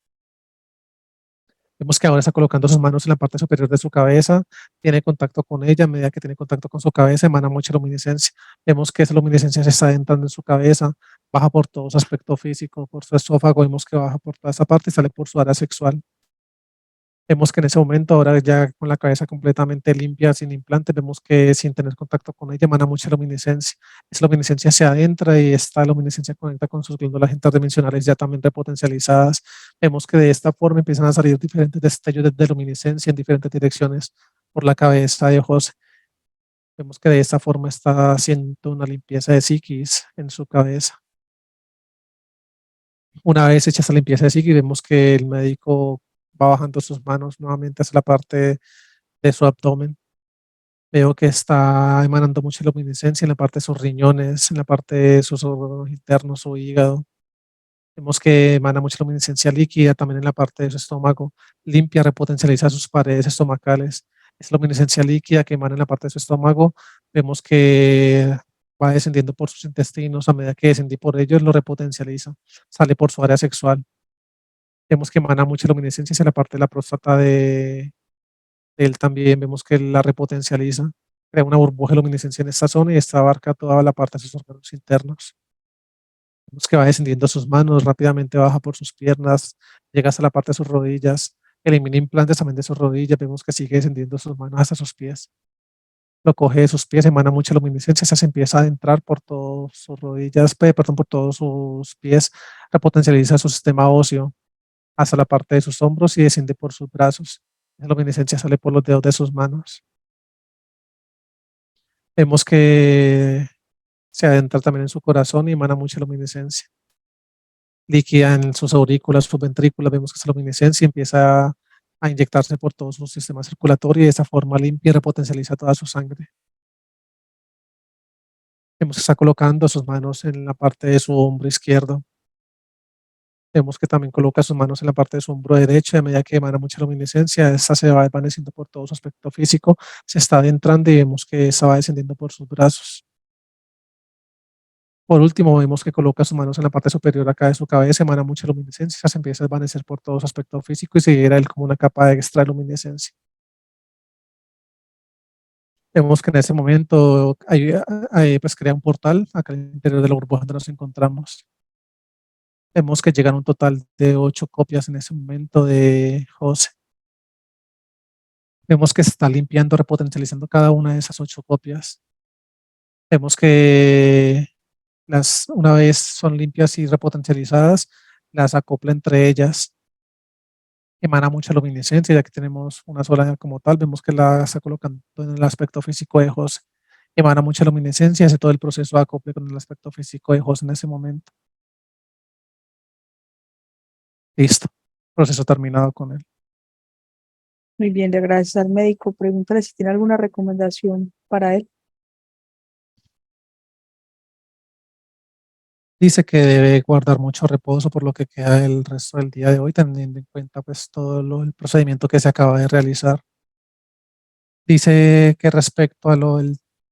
Vemos que ahora está colocando sus manos en la parte superior de su cabeza, tiene contacto con ella, a medida que tiene contacto con su cabeza, emana mucha luminiscencia. Vemos que esa luminiscencia se está adentrando en su cabeza, baja por todo su aspecto físico, por su esófago, vemos que baja por toda esa parte y sale por su área sexual. Vemos que en ese momento, ahora ya con la cabeza completamente limpia, sin implantes, vemos que sin tener contacto con ella emana mucha luminiscencia. Esa luminiscencia se adentra y esta luminiscencia conecta con sus glándulas interdimensionales ya también repotencializadas. Vemos que de esta forma empiezan a salir diferentes destellos de luminiscencia en diferentes direcciones por la cabeza de José. Vemos que de esta forma está haciendo una limpieza de psiquis en su cabeza. Una vez hecha esa limpieza de psiquis, vemos que el médico va bajando sus manos nuevamente hacia la parte de su abdomen. Veo que está emanando mucha luminiscencia en la parte de sus riñones, en la parte de sus órganos internos, su hígado. Vemos que emana mucha luminiscencia líquida también en la parte de su estómago, limpia, repotencializa sus paredes estomacales. Esa luminiscencia líquida que emana en la parte de su estómago, vemos que va descendiendo por sus intestinos, a medida que descendí por ellos, lo repotencializa, sale por su área sexual. Vemos que emana mucha luminiscencia hacia la parte de la próstata de él también, vemos que la repotencializa, crea una burbuja de luminiscencia en esta zona y esta abarca toda la parte de sus órganos internos. Vemos que va descendiendo sus manos, rápidamente baja por sus piernas, llega hasta la parte de sus rodillas, elimina implantes también de sus rodillas, vemos que sigue descendiendo sus manos hasta sus pies. Lo coge de sus pies, emana mucha luminiscencia, esa se empieza a adentrar por todas sus rodillas, perdón, por todos sus pies, repotencializa su sistema óseo hasta la parte de sus hombros y desciende por sus brazos. La luminiscencia sale por los dedos de sus manos. Vemos que se adentra también en su corazón y emana mucha luminiscencia. Líquida en sus aurículas, sus ventrículas, vemos que esa luminiscencia empieza a inyectarse por todo su sistema circulatorio y de esa forma limpia y repotencializa toda su sangre. Vemos que está colocando sus manos en la parte de su hombro izquierdo. Vemos que también coloca sus manos en la parte de su hombro derecho y a medida que emana mucha luminiscencia, esta se va desvaneciendo por todo su aspecto físico, se está adentrando y vemos que esta va descendiendo por sus brazos. Por último, vemos que coloca sus manos en la parte superior acá de su cabeza, emana mucha luminiscencia, se empieza a desvanecer por todo su aspecto físico y se genera él como una capa de extra luminiscencia. Vemos que en ese momento pues crea un portal acá al interior de la burbuja donde nos encontramos. Vemos que llegan un total de 8 copias en ese momento de José. Vemos que se está limpiando, repotencializando cada una de esas 8 copias. Vemos que una vez son limpias y repotencializadas, las acopla entre ellas. Emana mucha luminiscencia, ya que tenemos una sola como tal. Vemos que la está colocando en el aspecto físico de José. Emana mucha luminiscencia, hace todo el proceso de acople con el aspecto físico de José en ese momento. Listo. Proceso terminado con él. Muy bien, le agradece al médico. Pregúntale si tiene alguna recomendación para él. Dice que debe guardar mucho reposo por lo que queda el resto del día de hoy, teniendo en cuenta pues todo el procedimiento que se acaba de realizar. Dice que respecto a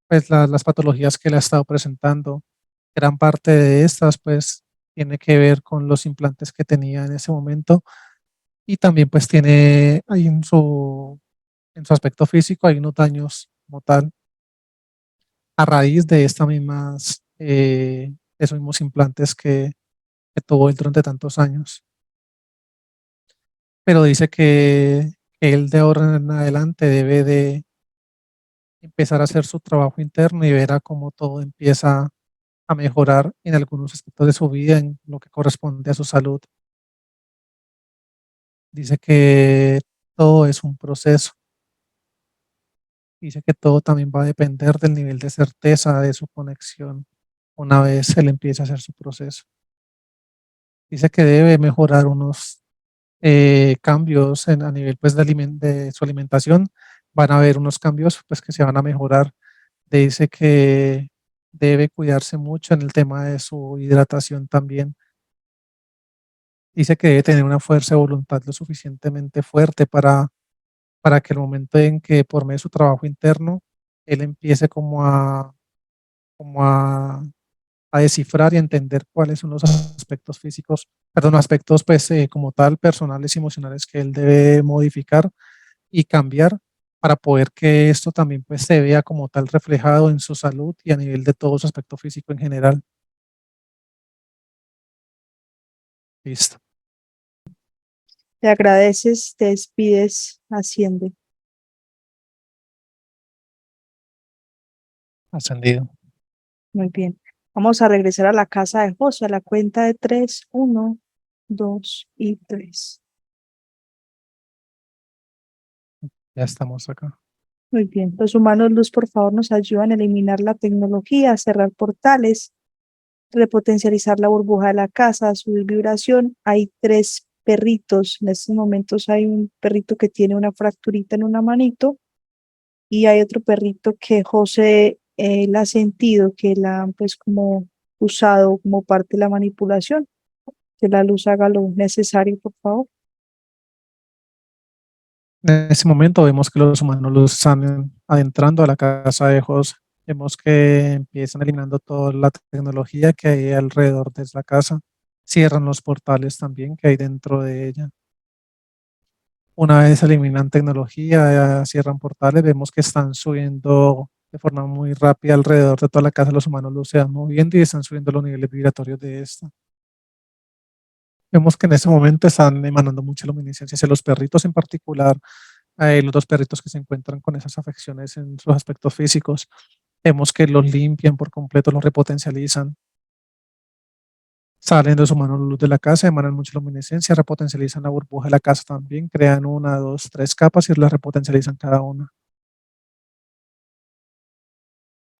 pues, las patologías que le ha estado presentando, gran parte de estas pues tiene que ver con los implantes que tenía en ese momento y también pues tiene ahí en su aspecto físico hay unos daños como tal a raíz de estas mismas, esos mismos implantes que tuvo él durante tantos años. Pero dice que él de ahora en adelante debe de empezar a hacer su trabajo interno y verá cómo todo empieza a mejorar en algunos aspectos de su vida, en lo que corresponde a su salud. Dice que todo es un proceso. Dice que todo también va a depender del nivel de certeza de su conexión una vez él empiece a hacer su proceso. Dice que debe mejorar unos cambios a nivel pues, de su alimentación. Van a haber unos cambios pues, que se van a mejorar. Dice que debe cuidarse mucho en el tema de su hidratación también. Dice que debe tener una fuerza de voluntad lo suficientemente fuerte para que el momento en que por medio de su trabajo interno, él empiece como a descifrar y entender cuáles son los aspectos físicos, perdón, aspectos pues como tal, personales y emocionales que él debe modificar y cambiar para poder que esto también pues se vea como tal reflejado en su salud y a nivel de todo su aspecto físico en general. Listo, Le agradeces, te despides, asciende. ascendido. Muy bien. Vamos a regresar a la casa de José a la cuenta de 3, 1, 2 y 3. Ya estamos acá. Muy bien. Los humanos luz, por favor, nos ayudan a eliminar la tecnología, a cerrar portales, repotencializar la burbuja de la casa, subir vibración. Hay 3 perritos. En estos momentos hay un perrito que tiene una fracturita en una manito y hay otro perrito que José la ha sentido, que la han pues como usado como parte de la manipulación. Que la luz haga lo necesario, por favor. En ese momento vemos que los humanos los están adentrando a la casa de José. Vemos que empiezan eliminando toda la tecnología que hay alrededor de la casa. Cierran los portales también que hay dentro de ella. Una vez eliminan tecnología, cierran portales, vemos que están subiendo de forma muy rápida alrededor de toda la casa. Los humanos los se van moviendo y están subiendo los niveles vibratorios de esta. Vemos que en ese momento están emanando mucha luminiscencia hacia los perritos en particular, los 2 perritos que se encuentran con esas afecciones en sus aspectos físicos. Vemos que los limpian por completo, los repotencializan, salen de su mano luz de la casa, emanan mucha luminiscencia, repotencializan la burbuja de la casa también, crean 1, 2, 3 capas y las repotencializan cada una.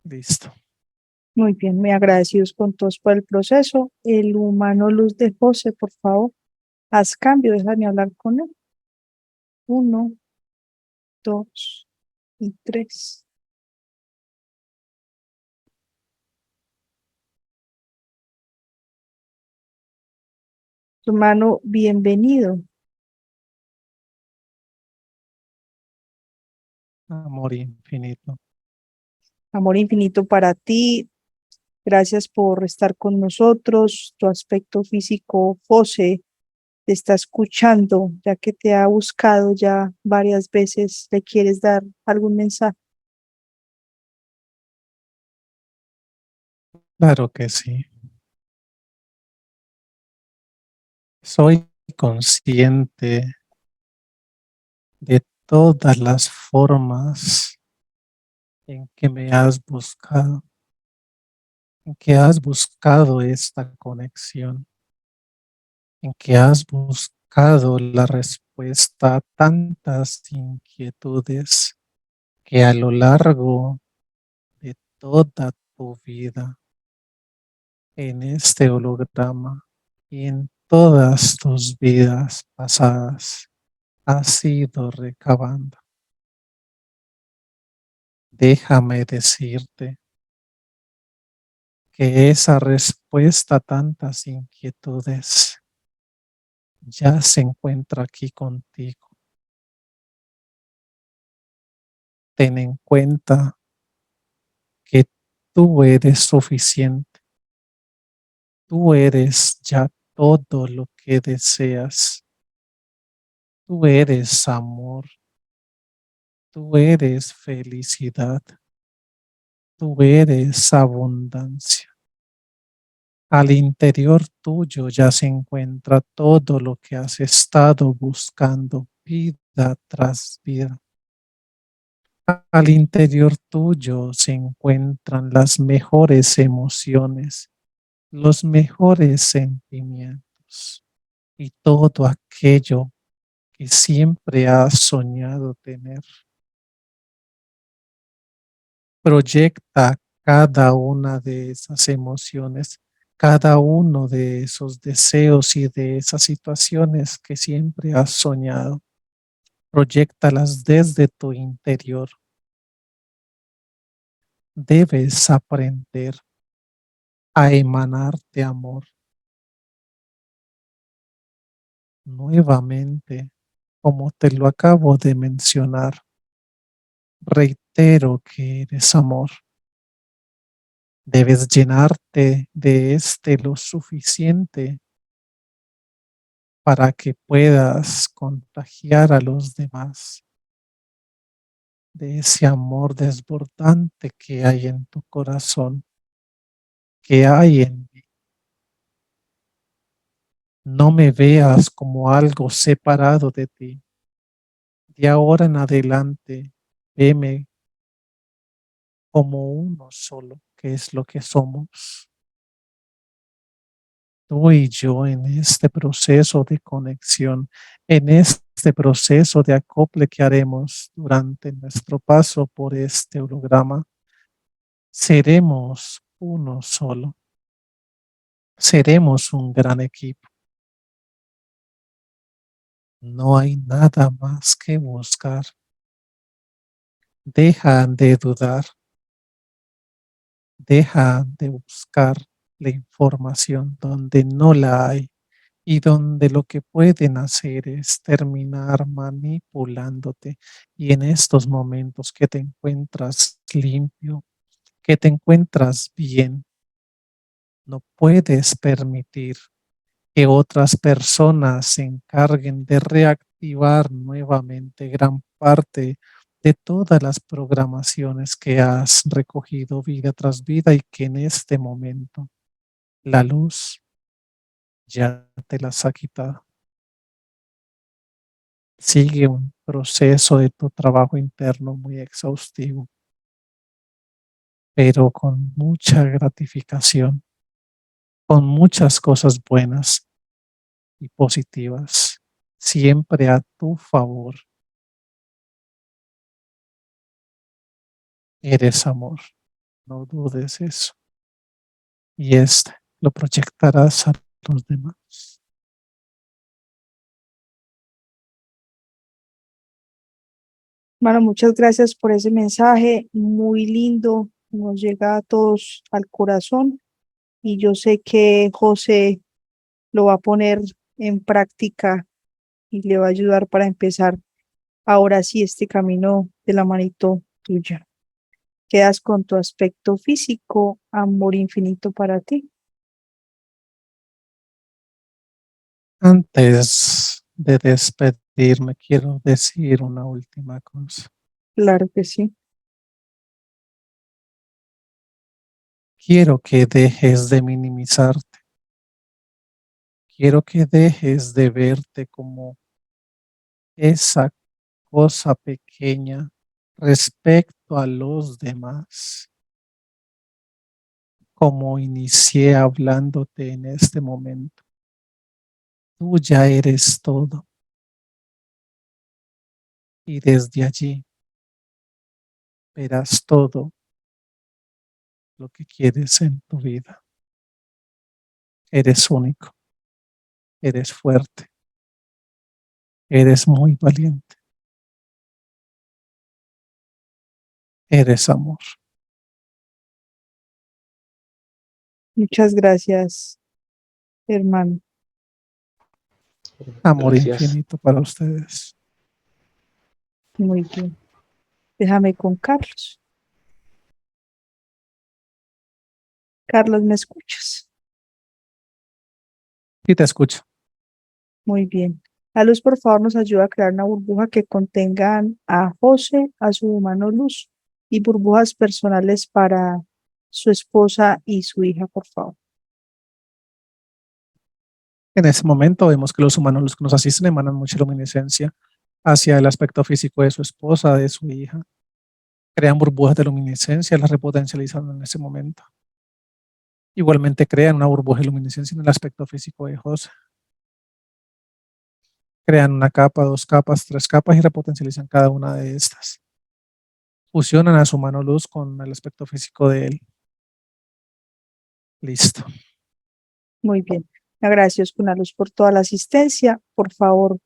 Listo. Muy bien, muy agradecidos con todos por el proceso. El humano luz de José, por favor, haz cambio, déjame hablar con él. 1, 2 y 3. Humano, bienvenido. Amor infinito. Amor infinito para ti. Gracias por estar con nosotros. Tu aspecto físico, José, te está escuchando, ya que te ha buscado ya varias veces. ¿Le quieres dar algún mensaje? Claro que sí. Soy consciente de todas las formas en que me has buscado, en que has buscado esta conexión, en que has buscado la respuesta a tantas inquietudes que a lo largo de toda tu vida en este holograma y en todas tus vidas pasadas has ido recabando. Déjame decirte que esa respuesta a tantas inquietudes ya se encuentra aquí contigo. Ten en cuenta que tú eres suficiente, tú eres ya todo lo que deseas, tú eres amor, tú eres felicidad, tú eres abundancia. Al interior tuyo ya se encuentra todo lo que has estado buscando vida tras vida. Al interior tuyo se encuentran las mejores emociones, los mejores sentimientos y todo aquello que siempre has soñado tener. Proyecta cada una de esas emociones, cada uno de esos deseos y de esas situaciones que siempre has soñado. Proyéctalas desde tu interior. Debes aprender a emanarte amor nuevamente, como te lo acabo de mencionar. Reitero que eres amor. Debes llenarte de este lo suficiente para que puedas contagiar a los demás de ese amor desbordante que hay en tu corazón, que hay en mí. No me veas como algo separado de ti. De ahora en adelante, veme como uno solo, que es lo que somos. Tú y yo en este proceso de conexión, en este proceso de acople que haremos durante nuestro paso por este holograma, seremos uno solo, seremos un gran equipo. No hay nada más que buscar. Deja de dudar, deja de buscar la información donde no la hay y donde lo que pueden hacer es terminar manipulándote. Y en estos momentos que te encuentras limpio, que te encuentras bien, no puedes permitir que otras personas se encarguen de reactivar nuevamente gran parte de todas las programaciones que has recogido vida tras vida y que en este momento la luz ya te las ha quitado. Sigue un proceso de tu trabajo interno muy exhaustivo, pero con mucha gratificación, con muchas cosas buenas y positivas, siempre a tu favor. Eres amor, no dudes eso. Y este lo proyectarás a los demás. Bueno, muchas gracias por ese mensaje muy lindo, nos llega a todos al corazón y yo sé que José lo va a poner en práctica y le va a ayudar para empezar ahora sí este camino de la manito tuya. Quedas con tu aspecto físico, amor infinito para ti. Antes de despedirme, quiero decir una última cosa. Claro que sí. Quiero que dejes de minimizarte. Quiero que dejes de verte como esa cosa pequeña respecto a los demás, como inicié hablándote en este momento. Tú ya eres todo y desde allí verás todo lo que quieres en tu vida. Eres único, eres fuerte, eres muy valiente, eres amor. Muchas gracias, hermano. Amor Gracias. infinito para ustedes. Muy bien. Déjame con Carlos. Carlos, ¿me escuchas? Y te escucho. Muy bien. La luz, por favor, nos ayuda a crear una burbuja que contengan a José, a su humano Luz, y burbujas personales para su esposa y su hija, por favor. En ese momento vemos que los humanos, los que nos asisten, emanan mucha luminiscencia hacia el aspecto físico de su esposa, de su hija. Crean burbujas de luminiscencia, las repotencializan en ese momento. Igualmente crean una burbuja de luminiscencia en el aspecto físico de José. Crean una capa, dos capas, tres capas y repotencializan cada una de estas. Fusionan a su mano luz con el aspecto físico de él. Listo. Muy bien. Gracias, con la luz, por toda la asistencia. Por favor,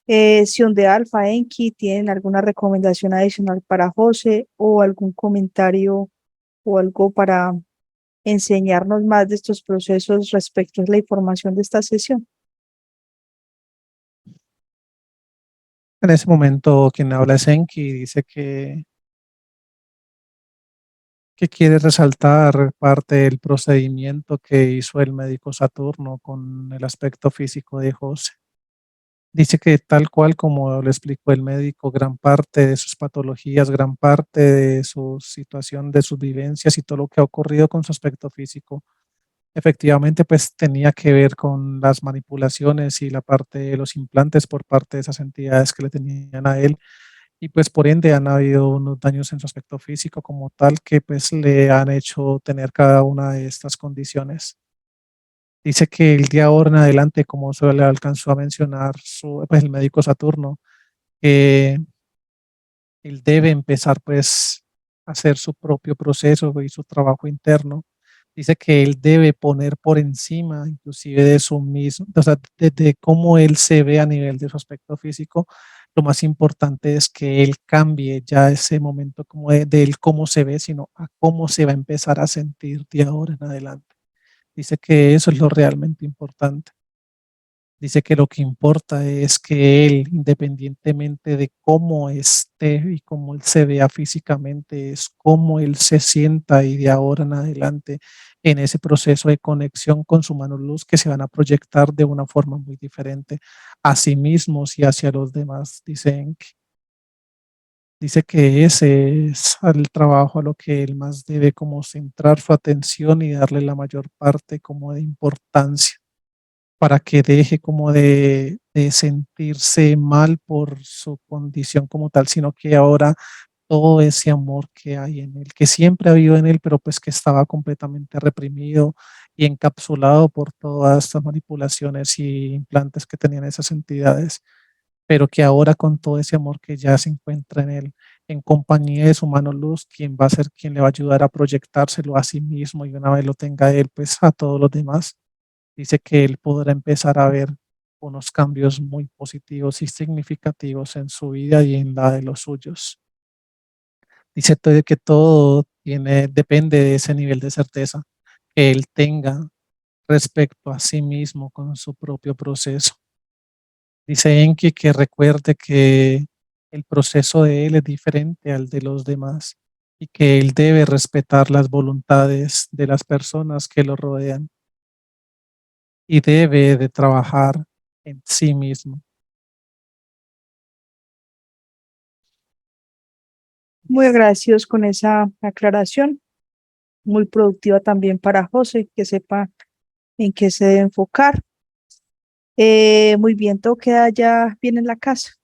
Sion de Alfa, Enki, ¿tienen alguna recomendación adicional para José o algún comentario o algo para enseñarnos más de estos procesos respecto a la información de esta sesión? En ese momento quien habla es Enki y dice que quiere resaltar parte del procedimiento que hizo el médico Saturno con el aspecto físico de José. Dice que tal cual como le explicó el médico, gran parte de sus patologías, gran parte de su situación, de sus vivencias y todo lo que ha ocurrido con su aspecto físico, efectivamente pues tenía que ver con las manipulaciones y la parte de los implantes por parte de esas entidades que le tenían a él y pues por ende han habido unos daños en su aspecto físico como tal que pues le han hecho tener cada una de estas condiciones. Dice que el día ahora en adelante, como se le alcanzó a mencionar pues, el médico Saturno, que él debe empezar pues a hacer su propio proceso y su trabajo interno. Dice que él debe poner por encima inclusive de su mismo, o sea, de cómo él se ve a nivel de su aspecto físico. Lo más importante es que él cambie ya ese momento como de él cómo se ve, sino a cómo se va a empezar a sentir de ahora en adelante. Dice que eso es lo realmente importante. Dice que lo que importa es que él, independientemente de cómo esté y cómo él se vea físicamente, es cómo él se sienta y de ahora en adelante en ese proceso de conexión con su mano luz que se van a proyectar de una forma muy diferente a sí mismos y hacia los demás, dice Enki. Dice que ese es el trabajo a lo que él más debe como centrar su atención y darle la mayor parte como de importancia para que deje como de sentirse mal por su condición como tal, sino que ahora todo ese amor que hay en él, que siempre ha habido en él, pero pues que estaba completamente reprimido y encapsulado por todas estas manipulaciones y implantes que tenían esas entidades, pero que ahora con todo ese amor que ya se encuentra en él, en compañía de su mano luz, quien va a ser quien le va a ayudar a proyectárselo a sí mismo y una vez lo tenga él, pues a todos los demás. Dice que él podrá empezar a ver unos cambios muy positivos y significativos en su vida y en la de los suyos. Dice que todo depende de ese nivel de certeza que él tenga respecto a sí mismo con su propio proceso. Dice Enki que recuerde que el proceso de él es diferente al de los demás y que él debe respetar las voluntades de las personas que lo rodean y debe de trabajar en sí mismo. Muy agradecidos con esa aclaración, muy productiva también para José, que sepa en qué se debe enfocar. Muy bien, todo queda ya bien en la casa.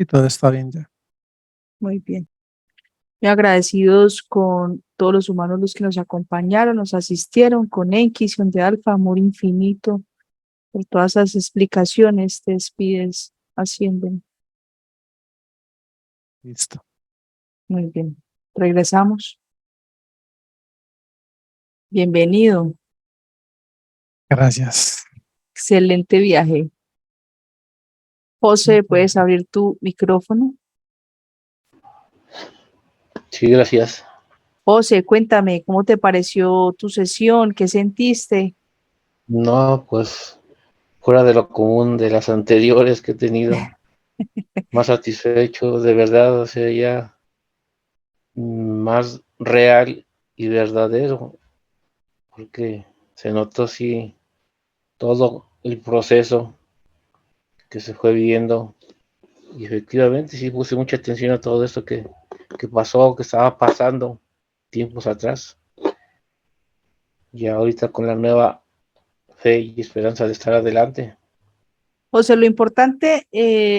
y todo está bien ya. Muy bien. Muy agradecidos con todos los humanos los que nos acompañaron, nos asistieron, con Enki, Son de Alfa, Amor Infinito, por todas esas explicaciones. Te despides, Ascienden. Listo. Muy bien. Regresamos. Bienvenido. Gracias. Excelente viaje. José, ¿puedes abrir tu micrófono? Sí, gracias. José, cuéntame, ¿cómo te pareció tu sesión? ¿Qué sentiste? No, pues fuera de lo común de las anteriores que he tenido, más satisfecho, de verdad, o sea, ya más real y verdadero, porque se notó sí todo el proceso que se fue viviendo y efectivamente sí puse mucha atención a todo esto que pasó, que estaba pasando tiempos atrás. Y ahorita con la nueva fe y esperanza de estar adelante. José, lo importante,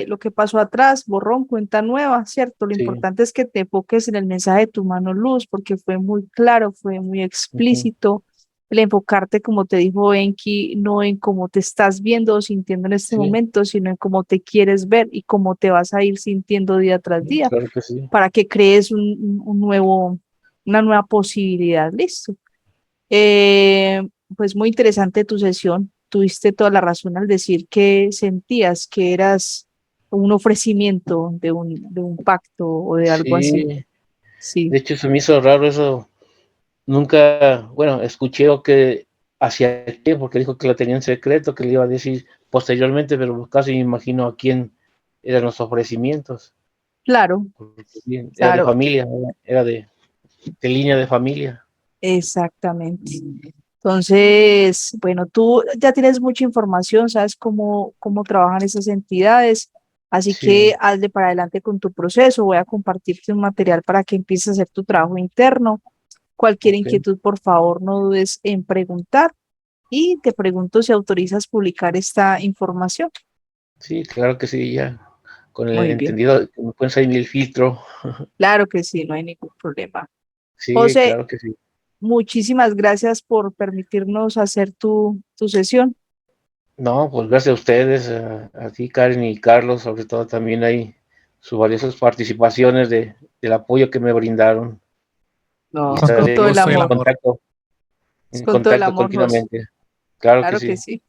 lo que pasó atrás, borrón, cuenta nueva, ¿cierto? Lo Sí. importante es que te enfoques en el mensaje de tu mano luz, porque fue muy claro, fue muy explícito. El enfocarte, como te dijo Enki, no en cómo te estás viendo o sintiendo en este Sí, momento, sino en cómo te quieres ver y cómo te vas a ir sintiendo día tras día, claro que sí. para que crees una nueva posibilidad. Listo. Eh, pues muy interesante tu sesión. Tuviste toda la razón al decir que sentías que eras un ofrecimiento de un pacto o de algo así. Sí, Sí, de hecho se me hizo raro eso. Nunca, bueno, escuché o que hacia qué, porque dijo que lo tenía en secreto, que le iba a decir posteriormente, pero casi me imagino a quién eran los ofrecimientos. claro, Porque bien, era de claro, familia, era de línea de familia. exactamente. Entonces, bueno, tú ya tienes mucha información, sabes cómo trabajan esas entidades, así Sí, que hazle para adelante con tu proceso. Voy a compartirte un material para que empieces a hacer tu trabajo interno. Cualquier ok. inquietud, por favor, no dudes en preguntar y te pregunto si autorizas publicar esta información. Sí, claro que sí, ya. Con el Muy bien, entendido que me pueden salir el filtro. claro que sí, no hay ningún problema. Sí, José, claro que sí. muchísimas gracias por permitirnos hacer tu sesión. No, pues gracias a ustedes, a ti, Karen y Carlos, sobre todo también hay sus valiosas participaciones del apoyo que me brindaron. Y No, es Con con todo el todo el estaremos gusto y el amor, amor. es en con todo el contacto amor, José. continuamente. Claro que Claro que sí. sí.